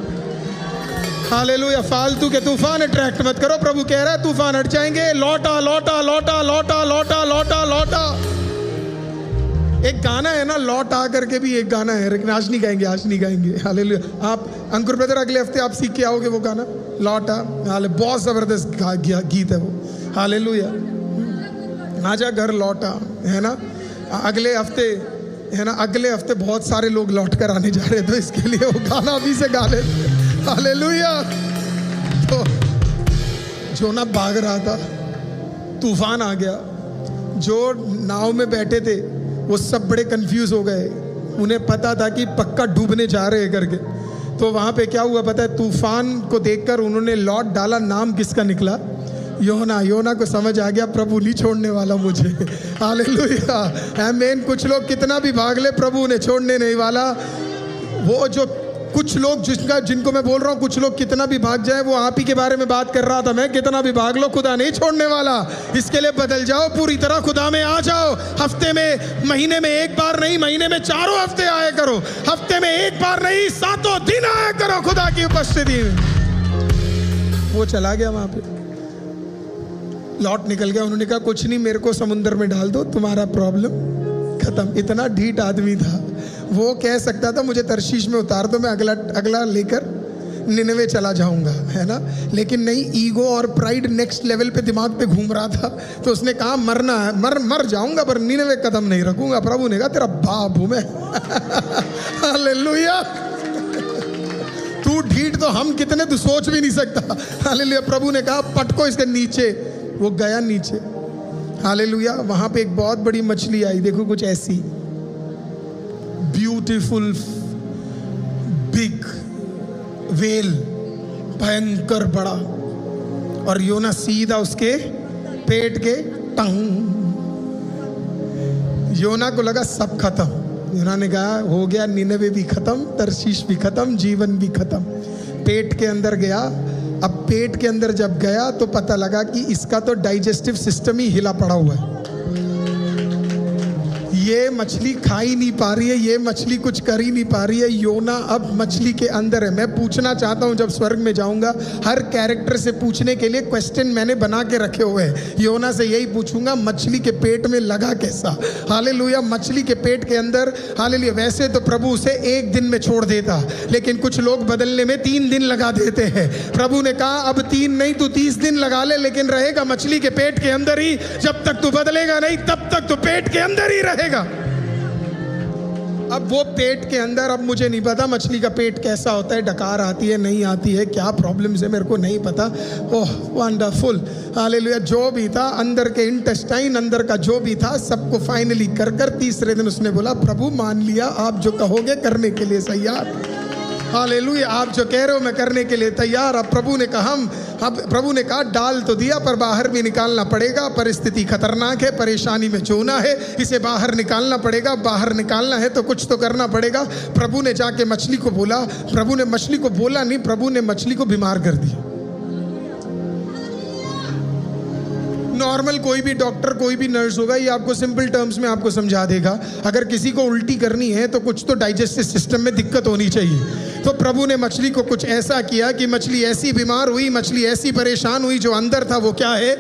Speaker 1: हालेलुया। फालतू के तूफान अट्रैक्ट मत करो। प्रभु कह रहा है तूफान हट जाएंगे। लौटा लौटा लौटा लौटा लौटा लौटा लौटा। एक गाना है ना, लौट आ करके भी एक गाना है, लेकिन आज नहीं गाएंगे, आज नहीं गाएंगे। हालेलुया। आप अंकुर ब्रदर अगले हफ्ते आप सीख के आओगे वो गाना, लौटा। हाले बहुत ज़बरदस्त गीत है वो। हालेलुया। आजा घर लौटा, है ना। अगले हफ्ते, है ना, अगले हफ्ते बहुत सारे लोग लौट कर आने जा रहे हैं, तो इसके लिए वो गाना अभी से गा लेते। हालेलुया। तो जो ना भाग रहा था, तूफान आ गया। जो नाव में बैठे थे वो सब बड़े कंफ्यूज हो गए। उन्हें पता था कि पक्का डूबने जा रहे हैं करके। तो वहाँ पे क्या हुआ पता है, तूफान को देखकर उन्होंने लौट डाला। नाम किसका निकला? योना। योना को समझ आ गया प्रभु नहीं छोड़ने वाला मुझे। हालेलुया, आमीन। कुछ लोग कितना भी भाग ले, प्रभु उन्हें छोड़ने नहीं वाला। वो जो कुछ लोग जिनको मैं बोल रहा हूँ, कुछ लोग कितना भी भाग जाए, वो आप ही के बारे में बात कर रहा था मैं। कितना भी भाग लो, खुदा नहीं छोड़ने वाला। इसके लिए बदल जाओ, पूरी तरह खुदा में आ जाओ। हफ्ते में, महीने में एक बार नहीं, महीने में 4 हफ्ते आया करो। हफ्ते में एक बार नहीं, 7 दिन आया करो खुदा की उपस्थिति में। वो चला गया वहां पे, लौट निकल गया। उन्होंने कहा कुछ नहीं, मेरे को समुद्र में डाल दो, तुम्हारा प्रॉब्लम खत्म। इतना ढीठ आदमी था। वो कह सकता था मुझे तरशीश में उतार दो, मैं अगला लेकर निनवे चला जाऊंगा, है ना। लेकिन नहीं, ईगो और प्राइड नेक्स्ट लेवल पे दिमाग पे घूम रहा था। तो उसने कहा मरना है, मर जाऊंगा पर निनवे कदम नहीं रखूंगा। प्रभु ने कहा तेरा बाप हूं मैं। हालेलुया। तू ढीठ तो हम कितने, तू सोच भी नहीं सकता। हालेलुया। प्रभु ने कहा पटको इसके नीचे। वो गया नीचे। हालेलुया। वहां पे एक बहुत बड़ी मछली आई, देखो कुछ ऐसी, ब्यूटीफुल बिग वेल, भयंकर बड़ा। और योना सीधा उसके पेट के टंग। योना को लगा सब खत्म। योना ने कहा हो गया, निनवे भी खत्म, तरशीश भी खत्म, जीवन भी खत्म। पेट के अंदर गया। अब पेट के अंदर जब गया तो पता लगा कि इसका तो डाइजेस्टिव सिस्टम ही हिला पड़ा हुआ है। ये मछली खा ही नहीं पा रही है, ये मछली कुछ कर ही नहीं पा रही है। योना अब मछली के अंदर है। मैं पूछना चाहता हूं, जब स्वर्ग में जाऊंगा, हर कैरेक्टर से पूछने के लिए क्वेश्चन मैंने बना के रखे हुए हैं। योना से यही पूछूंगा, मछली के पेट में लगा कैसा? हालेलुया। मछली के पेट के अंदर, हालेलुया। वैसे तो प्रभु उसे 1 दिन में छोड़ देता, लेकिन कुछ लोग बदलने में 3 दिन लगा देते हैं। प्रभु ने कहा अब 3 नहीं, तू 30 दिन लगा ले, लेकिन रहेगा मछली के पेट के अंदर ही। जब तक तू बदलेगा नहीं, तब तक तू पेट के अंदर ही रहेगा। अब वो पेट के अंदर, अब मुझे नहीं पता मछली का पेट कैसा होता है, डकार आती है नहीं आती है, क्या प्रॉब्लम है मेरे को नहीं पता। ओह वंडरफुल, हालेलुया। जो भी था अंदर के इंटेस्टाइन, अंदर का जो भी था, सबको फाइनली कर तीसरे दिन उसने बोला प्रभु मान लिया, आप जो कहोगे करने के लिए तैयार। हालेलुया। आप जो कह रहे हो मैं करने के लिए तैयार। अब प्रभु ने कहा डाल तो दिया, पर बाहर भी निकालना पड़ेगा। परिस्थिति खतरनाक है, परेशानी में जोना है, इसे बाहर निकालना पड़ेगा। बाहर निकालना है तो कुछ तो करना पड़ेगा। प्रभु ने जाके मछली को बोला, प्रभु ने मछली को बोला नहीं, प्रभु ने मछली को बीमार कर दिया। नॉर्मल कोई भी डॉक्टर, कोई भी नर्स होगा, ये आपको सिंपल टर्म्स में आपको समझा देगा। अगर किसी को उल्टी करनी है तो कुछ तो डाइजेस्टिव सिस्टम में दिक्कत होनी चाहिए। तो प्रभु ने मछली को कुछ ऐसा किया कि मछली ऐसी बीमार हुई, मछली ऐसी परेशान हुई, जो अंदर था वो क्या है,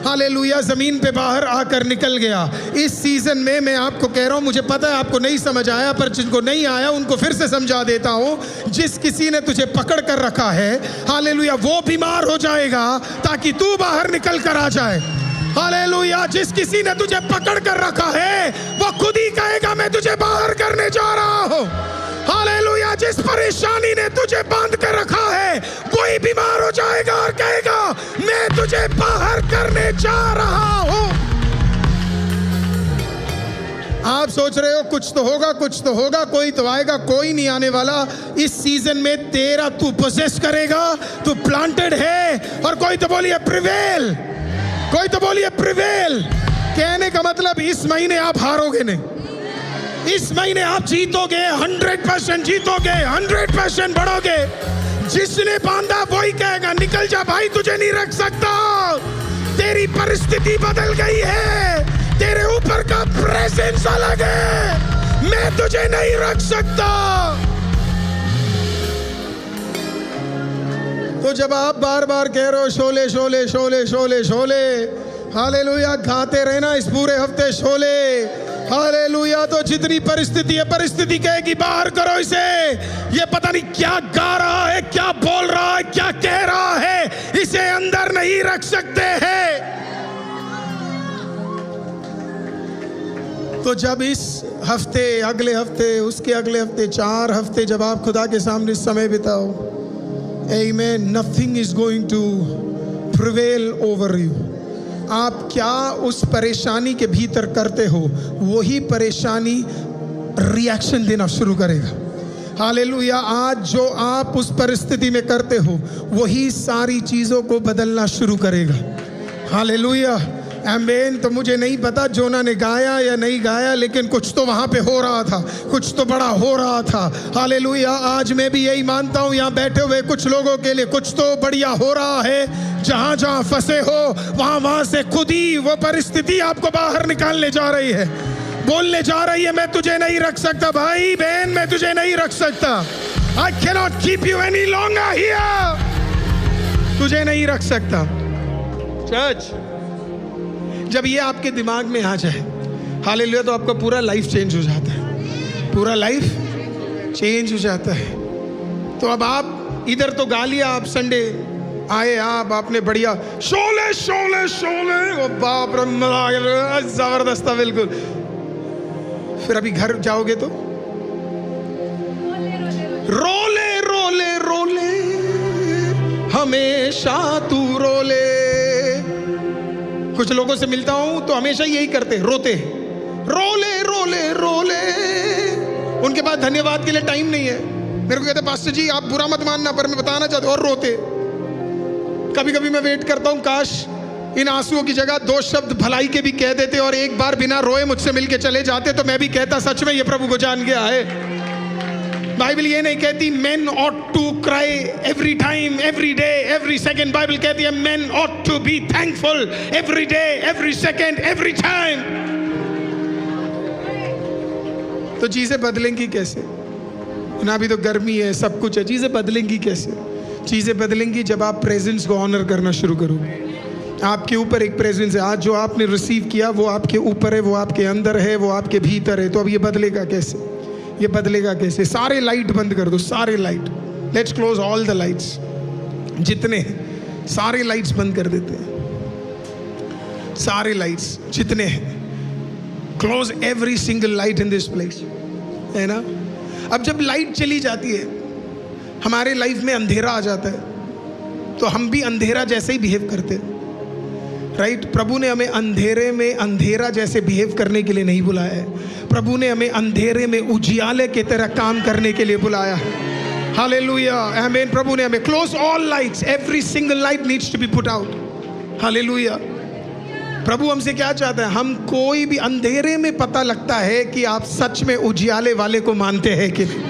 Speaker 1: हालेलुया, जमीन पे बाहर आकर निकल गया। इस सीजन में मैं आपको कह रहा हूं, मुझे पता है आपको नहीं समझ आया, पर जिनको नहीं आया उनको फिर से समझा देता हूं। जिस किसी ने तुझे पकड़ कर रखा है, हालेलुया, वो बीमार हो जाएगा ताकि तू बाहर निकल कर आ जाए। हालेलुया। जिस किसी ने तुझे पकड़ कर रखा है वो खुद ही कहेगा मैं तुझे बाहर करने जा रहा हूं। हालेलुया। जिस परेशानी ने तुझे बांध कर रखा है वही बीमार हो जाएगा और कहेगा मैं तुझे बाहर करने जा रहा हूं। आप सोच रहे हो कुछ तो होगा, कुछ तो होगा, कोई तो आएगा, कोई नहीं आने वाला। इस सीजन में तेरा तू पोजेस करेगा, तू प्लांटेड है। और कोई तो बोलिए प्रिवेल, कोई तो बोलिए प्रिवेल। कहने का मतलब इस महीने आप हारोगे नहीं, इस महीने आप जीतोगे, 100% जीतोगे, 100% बढ़ोगे। जिसने बांधा वही कहेगा निकल जा भाई, तुझे नहीं रख सकता। तेरी परिस्थिति बदल गई है, तेरे ऊपर का प्रेजेंस अलग है, मैं तुझे नहीं रख सकता। तो जब आप बार बार कह रहे हो शोले शोले शोले शोले शोले, हालेलुया, गाते रहना इस पूरे हफ्ते शोले, हालेलुया। तो जितनी परिस्थिति है, परिस्थिति कहेगी बाहर करो इसे, ये पता नहीं क्या गा रहा है, क्या बोल रहा है, क्या कह रहा है, इसे अंदर नहीं रख सकते हैं। तो जब इस हफ्ते, अगले हफ्ते, उसके अगले हफ्ते, 4 हफ्ते जब आप खुदा के सामने समय बिताओ, amen, nothing is going to prevail over you. आप क्या उस परेशानी के भीतर करते हो, वही परेशानी रिएक्शन देना शुरू करेगा। हालेलुया। आज जो आप उस परिस्थिति में करते हो, वही सारी चीज़ों को बदलना शुरू करेगा। हालेलुया, आमीन। तो मुझे नहीं पता जोना ने गाया या नहीं गाया, लेकिन कुछ तो वहाँ पे हो रहा था, कुछ तो बड़ा हो रहा था। हालेलुया। आज मैं भी यही मानता हूँ, यहाँ बैठे हुए कुछ लोगों के लिए कुछ तो बढ़िया हो रहा है। जहाँ जहाँ फंसे हो, वहाँ से खुद ही वो परिस्थिति आपको बाहर निकालने जा रही है, बोलने जा रही है, मैं तुझे नहीं रख सकता भाई बहन, मैं तुझे नहीं रख सकता। I cannot keep you any longer here। तुझे नहीं रख सकता। चर्च, जब ये आपके दिमाग में आ जाए, हालेलुया, तो आपका पूरा लाइफ चेंज हो जाता है, पूरा लाइफ चेंज हो जाता है। तो अब आप इधर तो गा लिया, आप संडे आए, आप आपने बढ़िया शोले शोले शोले, वो बाप रे, जबरदस्त था बिल्कुल। फिर अभी घर जाओगे तो रोले रोले रोले, हमेशा तू रोले। कुछ लोगों से मिलता हूं तो हमेशा यही करते, रोते, रोले रोले रोले। उनके पास धन्यवाद के लिए टाइम नहीं है। मेरे को कहते पास्टर जी आप बुरा मत मानना, पर मैं बताना चाहता हूं, और रोते। कभी कभी मैं वेट करता हूं, काश इन आंसुओं की जगह 2 शब्द भलाई के भी कह देते और एक बार बिना रोए मुझसे मिलके चले जाते, तो मैं भी कहता सच में ये प्रभु को जान गया है। बाइबल ये नहीं कहती men ought to cry every time, every day, every second। Bible कहती है men ought to be thankful every day, every second, every time। तो चीजें बदलेंगी कैसे? ना अभी तो गर्मी है, सब कुछ है, चीजें बदलेंगी कैसे? चीजें बदलेंगी जब आप प्रेजेंस को ऑनर करना शुरू करोगे। आपके ऊपर एक प्रेजेंस है, आज जो आपने रिसीव किया वो आपके ऊपर है, वो आपके अंदर है, वो आपके भीतर है। तो अब ये बदलेगा कैसे? ये बदलेगा कैसे? सारे लाइट बंद कर दो, सारे light. Let's close all the lights, जितने हैं सारे लाइट्स बंद कर देते हैं। सारे लाइट्स जितने हैं, close every single light in this place, है ना। अब जब लाइट चली जाती है, हमारे लाइफ में अंधेरा आ जाता है, तो हम भी अंधेरा जैसे ही बिहेव करते हैं, राइट। प्रभु ने हमें अंधेरे में अंधेरा जैसे बिहेव करने के लिए नहीं बुलाया है। प्रभु ने हमें अंधेरे में उजियाले की तरह काम करने के लिए बुलाया है। हालेलुया, आमीन। प्रभु ने हमें close all lights, every single light needs to be put out. Hallelujah. प्रभु हमसे क्या चाहता है? हम कोई भी अंधेरे में पता लगता है कि आप सच में उजियाले वाले को मानते हैं कि नहीं।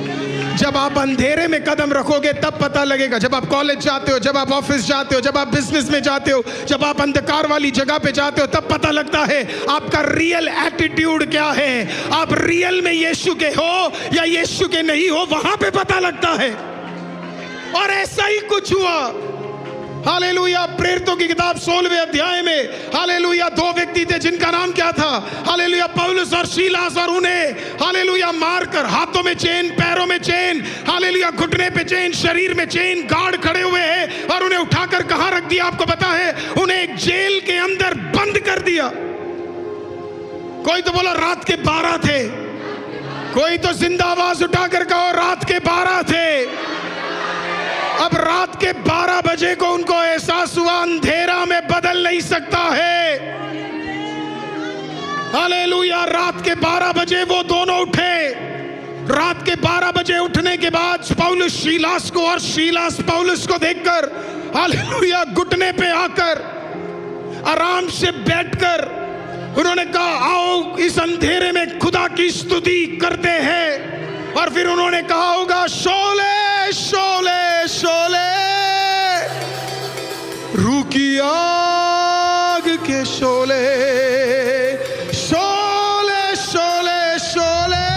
Speaker 1: जब आप अंधेरे में कदम रखोगे तब पता लगेगा। जब आप कॉलेज जाते हो, जब आप ऑफिस जाते हो, जब आप बिजनेस में जाते हो, जब आप अंधकार वाली जगह पे जाते हो, तब पता लगता है आपका रियल एटीट्यूड क्या है। आप रियल में यीशु के हो या यीशु के नहीं हो, वहां पे पता लगता है। और ऐसा ही कुछ हुआ। हालेलुया। प्रेरितों की किताब 16वें अध्याय में, हालेलुया, 2 व्यक्ति थे जिनका नाम क्या था? हालेलुया, पौलुस और सीलास। और उन्हें हालेलुया मारकर, हाथों में चेन, पैरों में चेन, हालेलुया, घुटने पे चेन, शरीर में चेन, गार्ड खड़े हुए हैं। और उन्हें उठाकर कहां रख दिया आपको पता है? उन्हें एक जेल के अंदर बंद कर दिया। कोई तो बोला रात के 12 थे, कोई तो जिंदा आवाज उठाकर कहो रात के 12 थे। अब रात के 12 बजे को उनको एहसास हुआ अंधेरा में बदल नहीं सकता है। हालेलुया। रात के 12 बजे वो दोनों उठे। रात के 12 बजे उठने के बाद पौलुस शीलास को और शीलास पौलुस को देखकर हालेलुया घुटने पे आकर आराम से बैठकर उन्होंने कहा आओ इस अंधेरे में खुदा की स्तुति करते हैं। और फिर उन्होंने कहा होगा शोले शोले शोले रूह की आग के शोले शोले शोले शोले।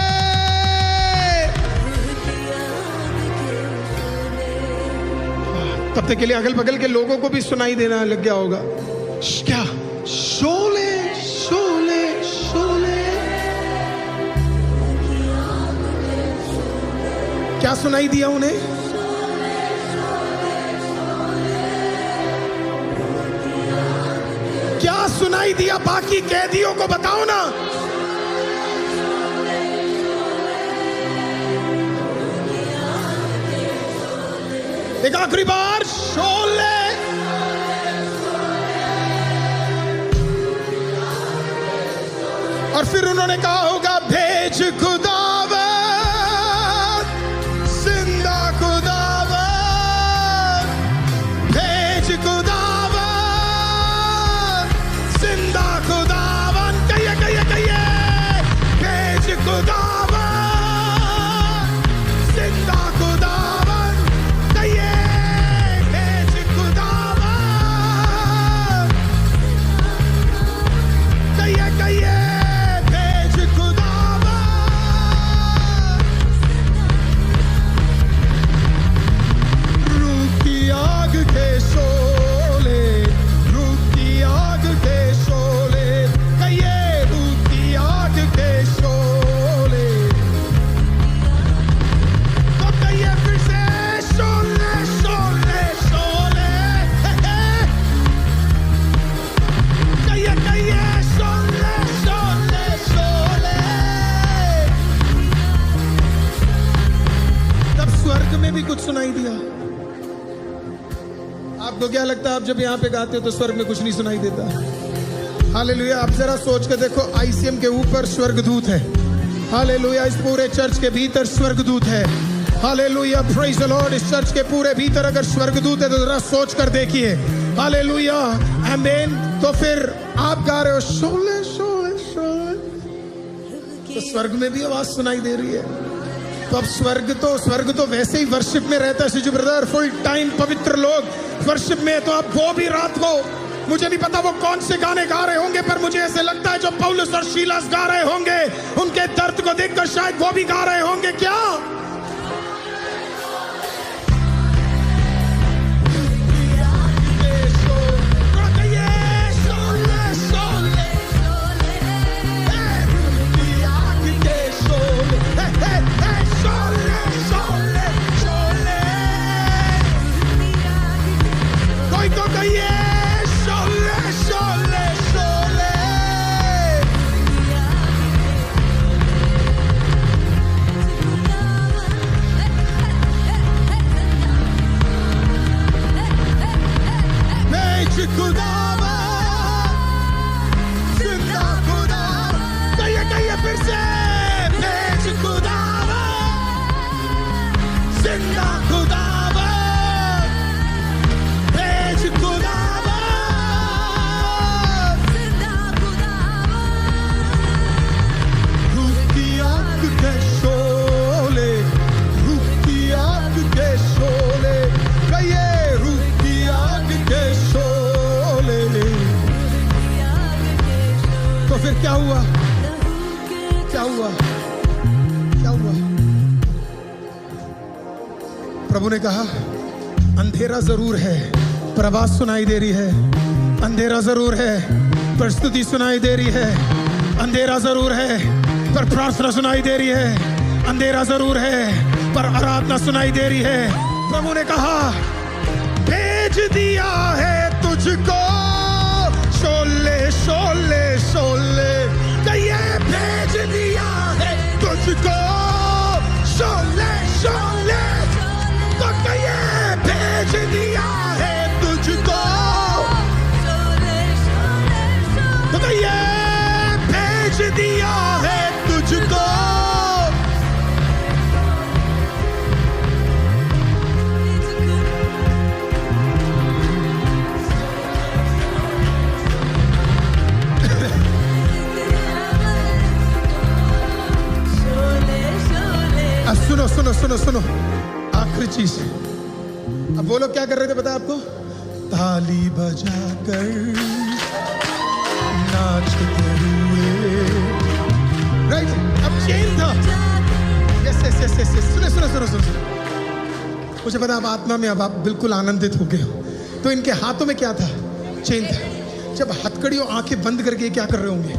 Speaker 1: तब तक के लिए अगल बगल के लोगों को भी सुनाई देना लग गया होगा क्या शोले शोले शोले। क्या सुनाई दिया उन्हें? क्या सुनाई दिया? बाकी कैदियों को बताओ ना। एक आखिरी बार शोले। और फिर उन्होंने कहा होगा भेज खुदावंद जिंदा खुदावंद भेज खुदावंद जिंदा खुदावंद। कहिए कहिए कहिए भेज खुदावंद जिंदा खुदावंद। कहिए भेज खुदावंद। कहिए कहिए कुछ सुनाई दिया। आपको क्या लगता है आप जब यहाँ पे गाते हो तो स्वर्ग में कुछ नहीं सुनाई देता? हालेलुया। आप जरा सोच के देखो आईसीएम के ऊपर स्वर्गदूत है। हालेलुया। इस पूरे चर्च के भीतर स्वर्गदूत है। Hallelujah praise the Lord. इस चर्च के पूरे भीतर अगर स्वर्गदूत है तो जरा सोच कर देखिए। हालेलुया आमीन। तो फिर आप गा रहे हो शोले शोले शोले तो स्वर्ग में भी आवाज सुनाई दे रही है। तो अब स्वर्ग तो वैसे ही वर्शिप में रहता है सिजू ब्रदर। फुल टाइम पवित्र लोग वर्शिप में। तो अब वो भी रात को मुझे नहीं पता वो कौन से गाने गा रहे होंगे पर मुझे ऐसे लगता है जो पौलुस और शीलास गा रहे होंगे उनके दर्द को देखकर शायद वो भी गा रहे होंगे। क्या क्या हुआ? क्या हुआ? क्या हुआ? प्रभु ने कहा अंधेरा जरूर है पर आवाज सुनाई दे रही है। अंधेरा जरूर है पर स्तुति सुनाई दे रही है। अंधेरा जरूर है पर प्रार्थना सुनाई दे रही है। अंधेरा जरूर है पर आराधना सुनाई दे रही है। प्रभु ने कहा भेज दिया है तुझको शोले शोले शोले। कहिए भेज दिया है तुझको शोले शोले। तो कहिए भेज दिया है तुझको। तो कहिए भेज सुनो सुनो सुनो, आखिरी चीज। अब वो लोग क्या कर रहे थे पता है आपको? ताली बजाकर नाचते हुए, राइट? अब चेन था। Yes yes yes yes yes, सुनो सुनो सुनो सुनो। मुझे पता अब आत्मा में अब आप बिल्कुल आनंदित हो गए हो। तो इनके हाथों में क्या था? चेन था। जब हथकड़ियों आंखें बंद करके क्या कर रहे होंगे?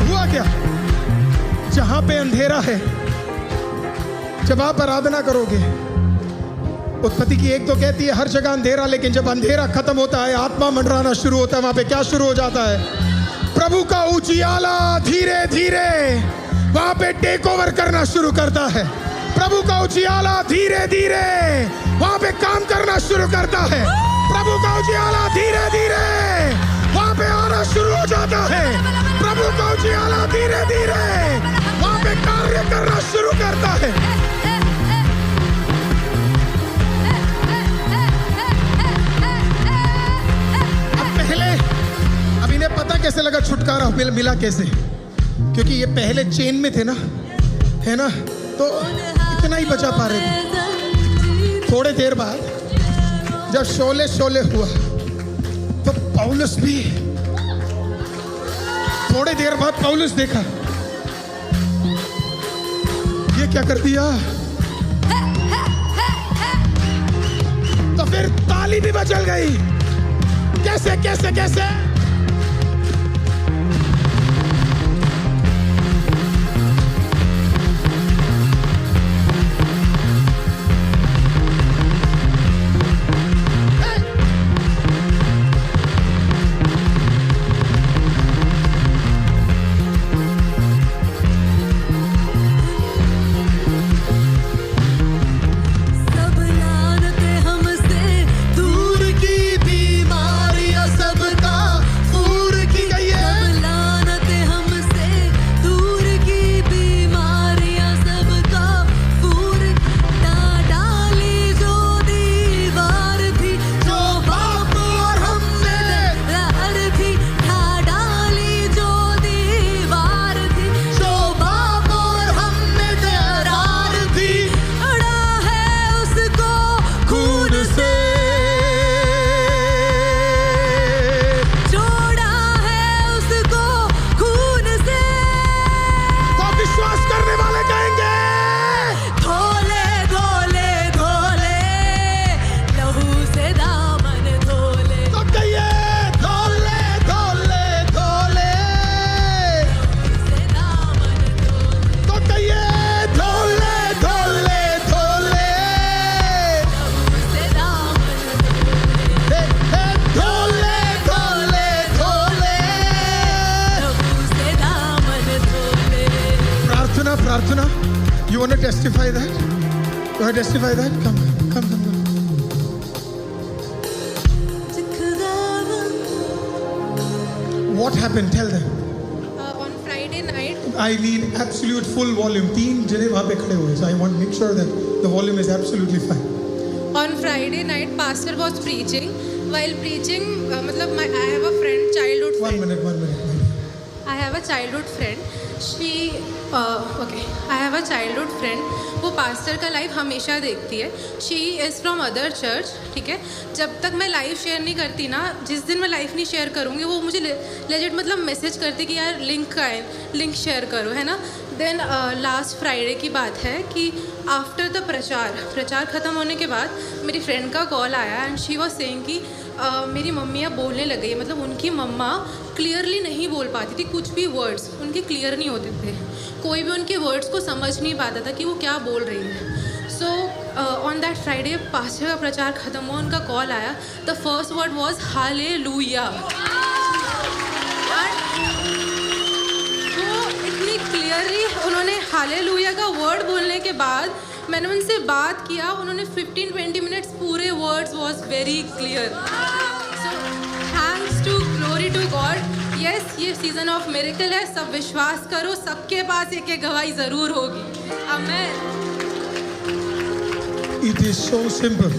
Speaker 1: हुआ क्या? जहां पे अंधेरा है, जब आप आराधना करोगे, उत्पत्ति की 1 तो कहती है हर जगह अंधेरा, लेकिन जब अंधेरा खत्म होता है, आत्मा मंडराना शुरू होता है, वहां पे क्या शुरू हो जाता है? प्रभु का उजियाला धीरे धीरे वहां पे टेक ओवर करना शुरू करता है। प्रभु का उजियाला धीरे धीरे वहां पे काम करना शुरू करता है। प्रभु का उजियाला धीरे धीरे वहां पे आना शुरू हो जाता है। प्रभु का उजियाला धीरे धीरे वहां पे कार्य करना शुरू करता है। अब पहले, अब इन्हें पता कैसे लगा छुटकारा मिला कैसे? क्योंकि ये पहले चेन में थे ना, है ना, तो इतना ही बचा पा रहे थे। थोड़े देर बाद जब शोले शोले हुआ तो पौलुस भी, थोड़े देर बाद पौलुस देखा ये क्या कर दिया, तो फिर ताली भी बचल गई। कैसे कैसे कैसे? Prarthana, you want to testify that? You want to testify that? Come. What happened? Tell them.
Speaker 3: On Friday night,
Speaker 1: I need absolute full volume. 3 जने वहाँ पे खड़े हुए. So I want to make sure that the volume is absolutely fine.
Speaker 3: on Friday night, pastor was preaching. While preaching, मतलब I have a friend, childhood friend.
Speaker 1: One minute.
Speaker 3: I have a childhood friend. I have a childhood friend. वो pastor का live हमेशा देखती है. She is from other church. ठीक है. जब तक मैं लाइव शेयर नहीं करती ना, जिस दिन मैं लाइव नहीं शेयर करूँगी, वो मुझे लेजिट मतलब मैसेज करती कि यार लिंक शेयर करो, है ना. देन लास्ट फ्राइडे की बात है कि आफ्टर द प्रचार ख़त्म होने के बाद मेरी फ्रेंड का कॉल आया एंड शी वाज सेइंग कि मेरी मम्मी अब बोलने लग गई. मतलब उनकी मम्मा क्लियरली नहीं बोल पाती थी. कुछ भी वर्ड्स उनके क्लियर नहीं होते थे. कोई भी उनके वर्ड्स को समझ नहीं पाता था कि वो क्या बोल रही है. So on that Friday pastor का प्रचार ख़त्म हुआ, उनका कॉल आया. The first word was hallelujah. तो इतनी क्लियरली उन्होंने हालेलुया का वर्ड बोलने के बाद मैंने उनसे बात किया. उन्होंने 15-20 मिनट्स पूरे words was very clear. So thanks to glory to God. Yes, ये सीजन ऑफ मिरेकल है, सब विश्वास करो, सबके पास एक एक गवाही जरूर होगी। Amen.
Speaker 1: It is so simple.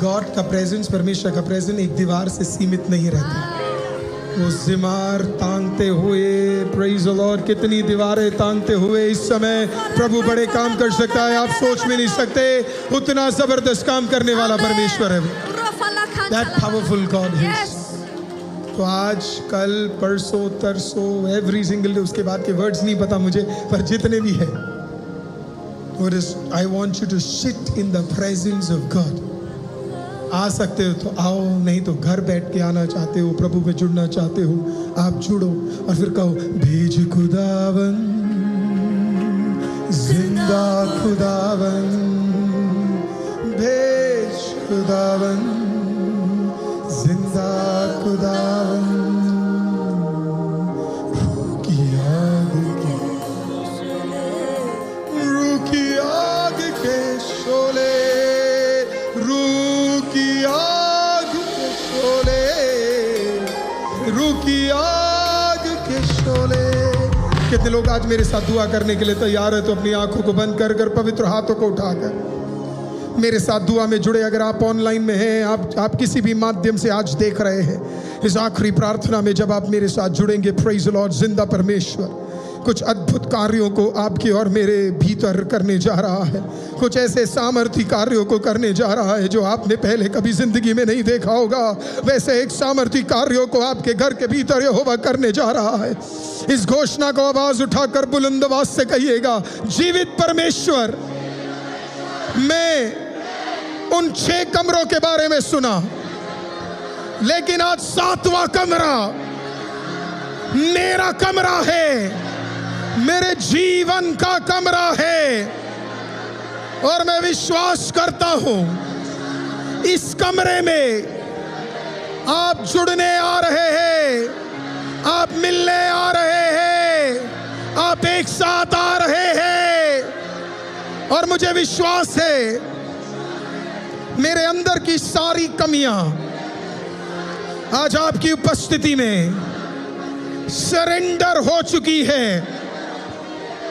Speaker 1: God का प्रेजेंस, परमेश्वर का प्रेजेंस एक दीवार से सीमित नहीं रहता। वो जिमार तांगते हुए, प्रेज द लॉर्ड, कितनी दीवारें तांगते हुए इस समय प्रभु बड़े काम कर सकता है, आप सोच भी नहीं सकते। उतना जबरदस्त काम करने वाला परमेश्वर है। दैट पावरफुल गॉड है। तो आज, कल, परसों, तरसों, एवरी सिंगल डे, उसके बाद के वर्ड्स नहीं पता मुझे, पर जितने भी है, I want you to sit in the presence of God. आ सकते हो तो आओ, नहीं तो घर बैठ के आना चाहते हो, प्रभु में जुड़ना चाहते हो, आप जुड़ो और फिर कहो, भेज खुदावन, जिंदा खुदावन, भेज खुदावन, जिंदा खुदावन, रूह की आग के शोले, रूह की आग के शोले, रूह की आग के शोले। कितने लोग आज मेरे साथ दुआ करने के लिए तैयार है? तो अपनी आंखों को बंद कर पवित्र हाथों को उठाकर मेरे साथ दुआ में जुड़े। अगर आप ऑनलाइन में हैं, आप किसी भी माध्यम से आज देख रहे हैं, इस आखिरी प्रार्थना में जब आप मेरे साथ जुड़ेंगे, प्रेज द लॉर्ड, जिंदा परमेश्वर कुछ अद्भुत कार्यों को आपके और मेरे भीतर करने जा रहा है। कुछ ऐसे सामर्थी कार्यों को करने जा रहा है जो आपने पहले कभी जिंदगी में नहीं देखा होगा। वैसे एक सामर्थी कार्यों को आपके घर के भीतर यहोवा करने जा रहा है। इस घोषणा को आवाज उठाकर बुलंद आवाज से कहिएगा, जीवित परमेश्वर, मैं उन 6 कमरों के बारे में सुना, लेकिन आज 7वां कमरा मेरा कमरा है, मेरे जीवन का कमरा है। और मैं विश्वास करता हूं इस कमरे में आप जुड़ने आ रहे हैं, आप मिलने आ रहे हैं, आप एक साथ आ रहे हैं। और मुझे विश्वास है मेरे अंदर की सारी कमियां आज आपकी उपस्थिति में सरेंडर हो चुकी है,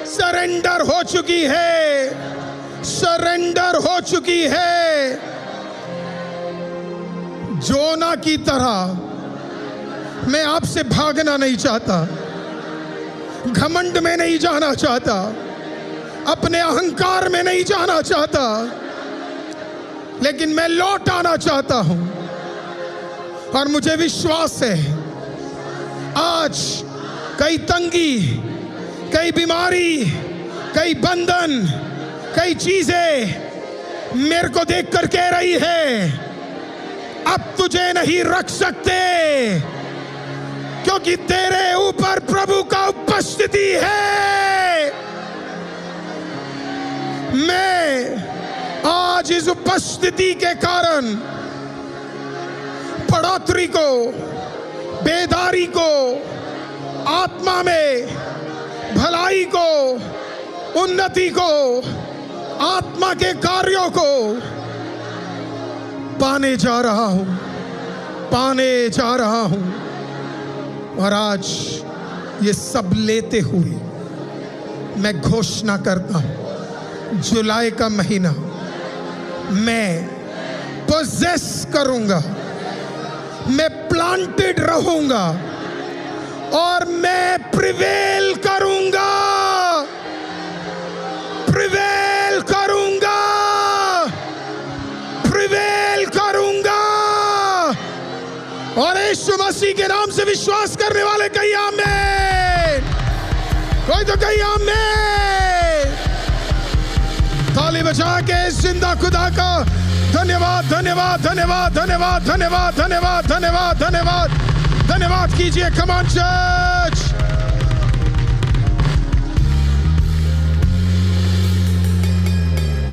Speaker 1: सरेंडर हो चुकी है, सरेंडर हो चुकी है। जोना की तरह मैं आपसे भागना नहीं चाहता, घमंड में नहीं जाना चाहता, अपने अहंकार में नहीं जाना चाहता, लेकिन मैं लौट आना चाहता हूं। और मुझे विश्वास है आज कई तंगी, कई बीमारी, कई बंधन, कई चीजें मेरे को देखकर कह रही है, अब तुझे नहीं रख सकते, क्योंकि तेरे ऊपर प्रभु का उपस्थिति है। मैं आज इस उपस्थिति के कारण बढ़ोतरी को, बेदारी को, आत्मा में भलाई को, उन्नति को, आत्मा के कार्यों को पाने जा रहा हूं, पाने जा रहा हूं। और आज ये सब लेते हुए मैं घोषणा करता हूं, जुलाई का महीना मैं पोजेस करूंगा, मैं प्लांटेड रहूंगा और मैं प्रिवेल करूंगा, प्रिवेल करूंगा, प्रिवेल करूंगा। और यीशु मसीह के नाम से विश्वास करने वाले कहिए आमीन। कोई तो कहिए आमीन। ताली बजा के जिंदा खुदा का धन्यवाद, धन्यवाद, धन्यवाद, धन्यवाद, धन्यवाद, धन्यवाद, धन्यवाद, धन्यवाद, धन्यवाद कीजिए। Come on church.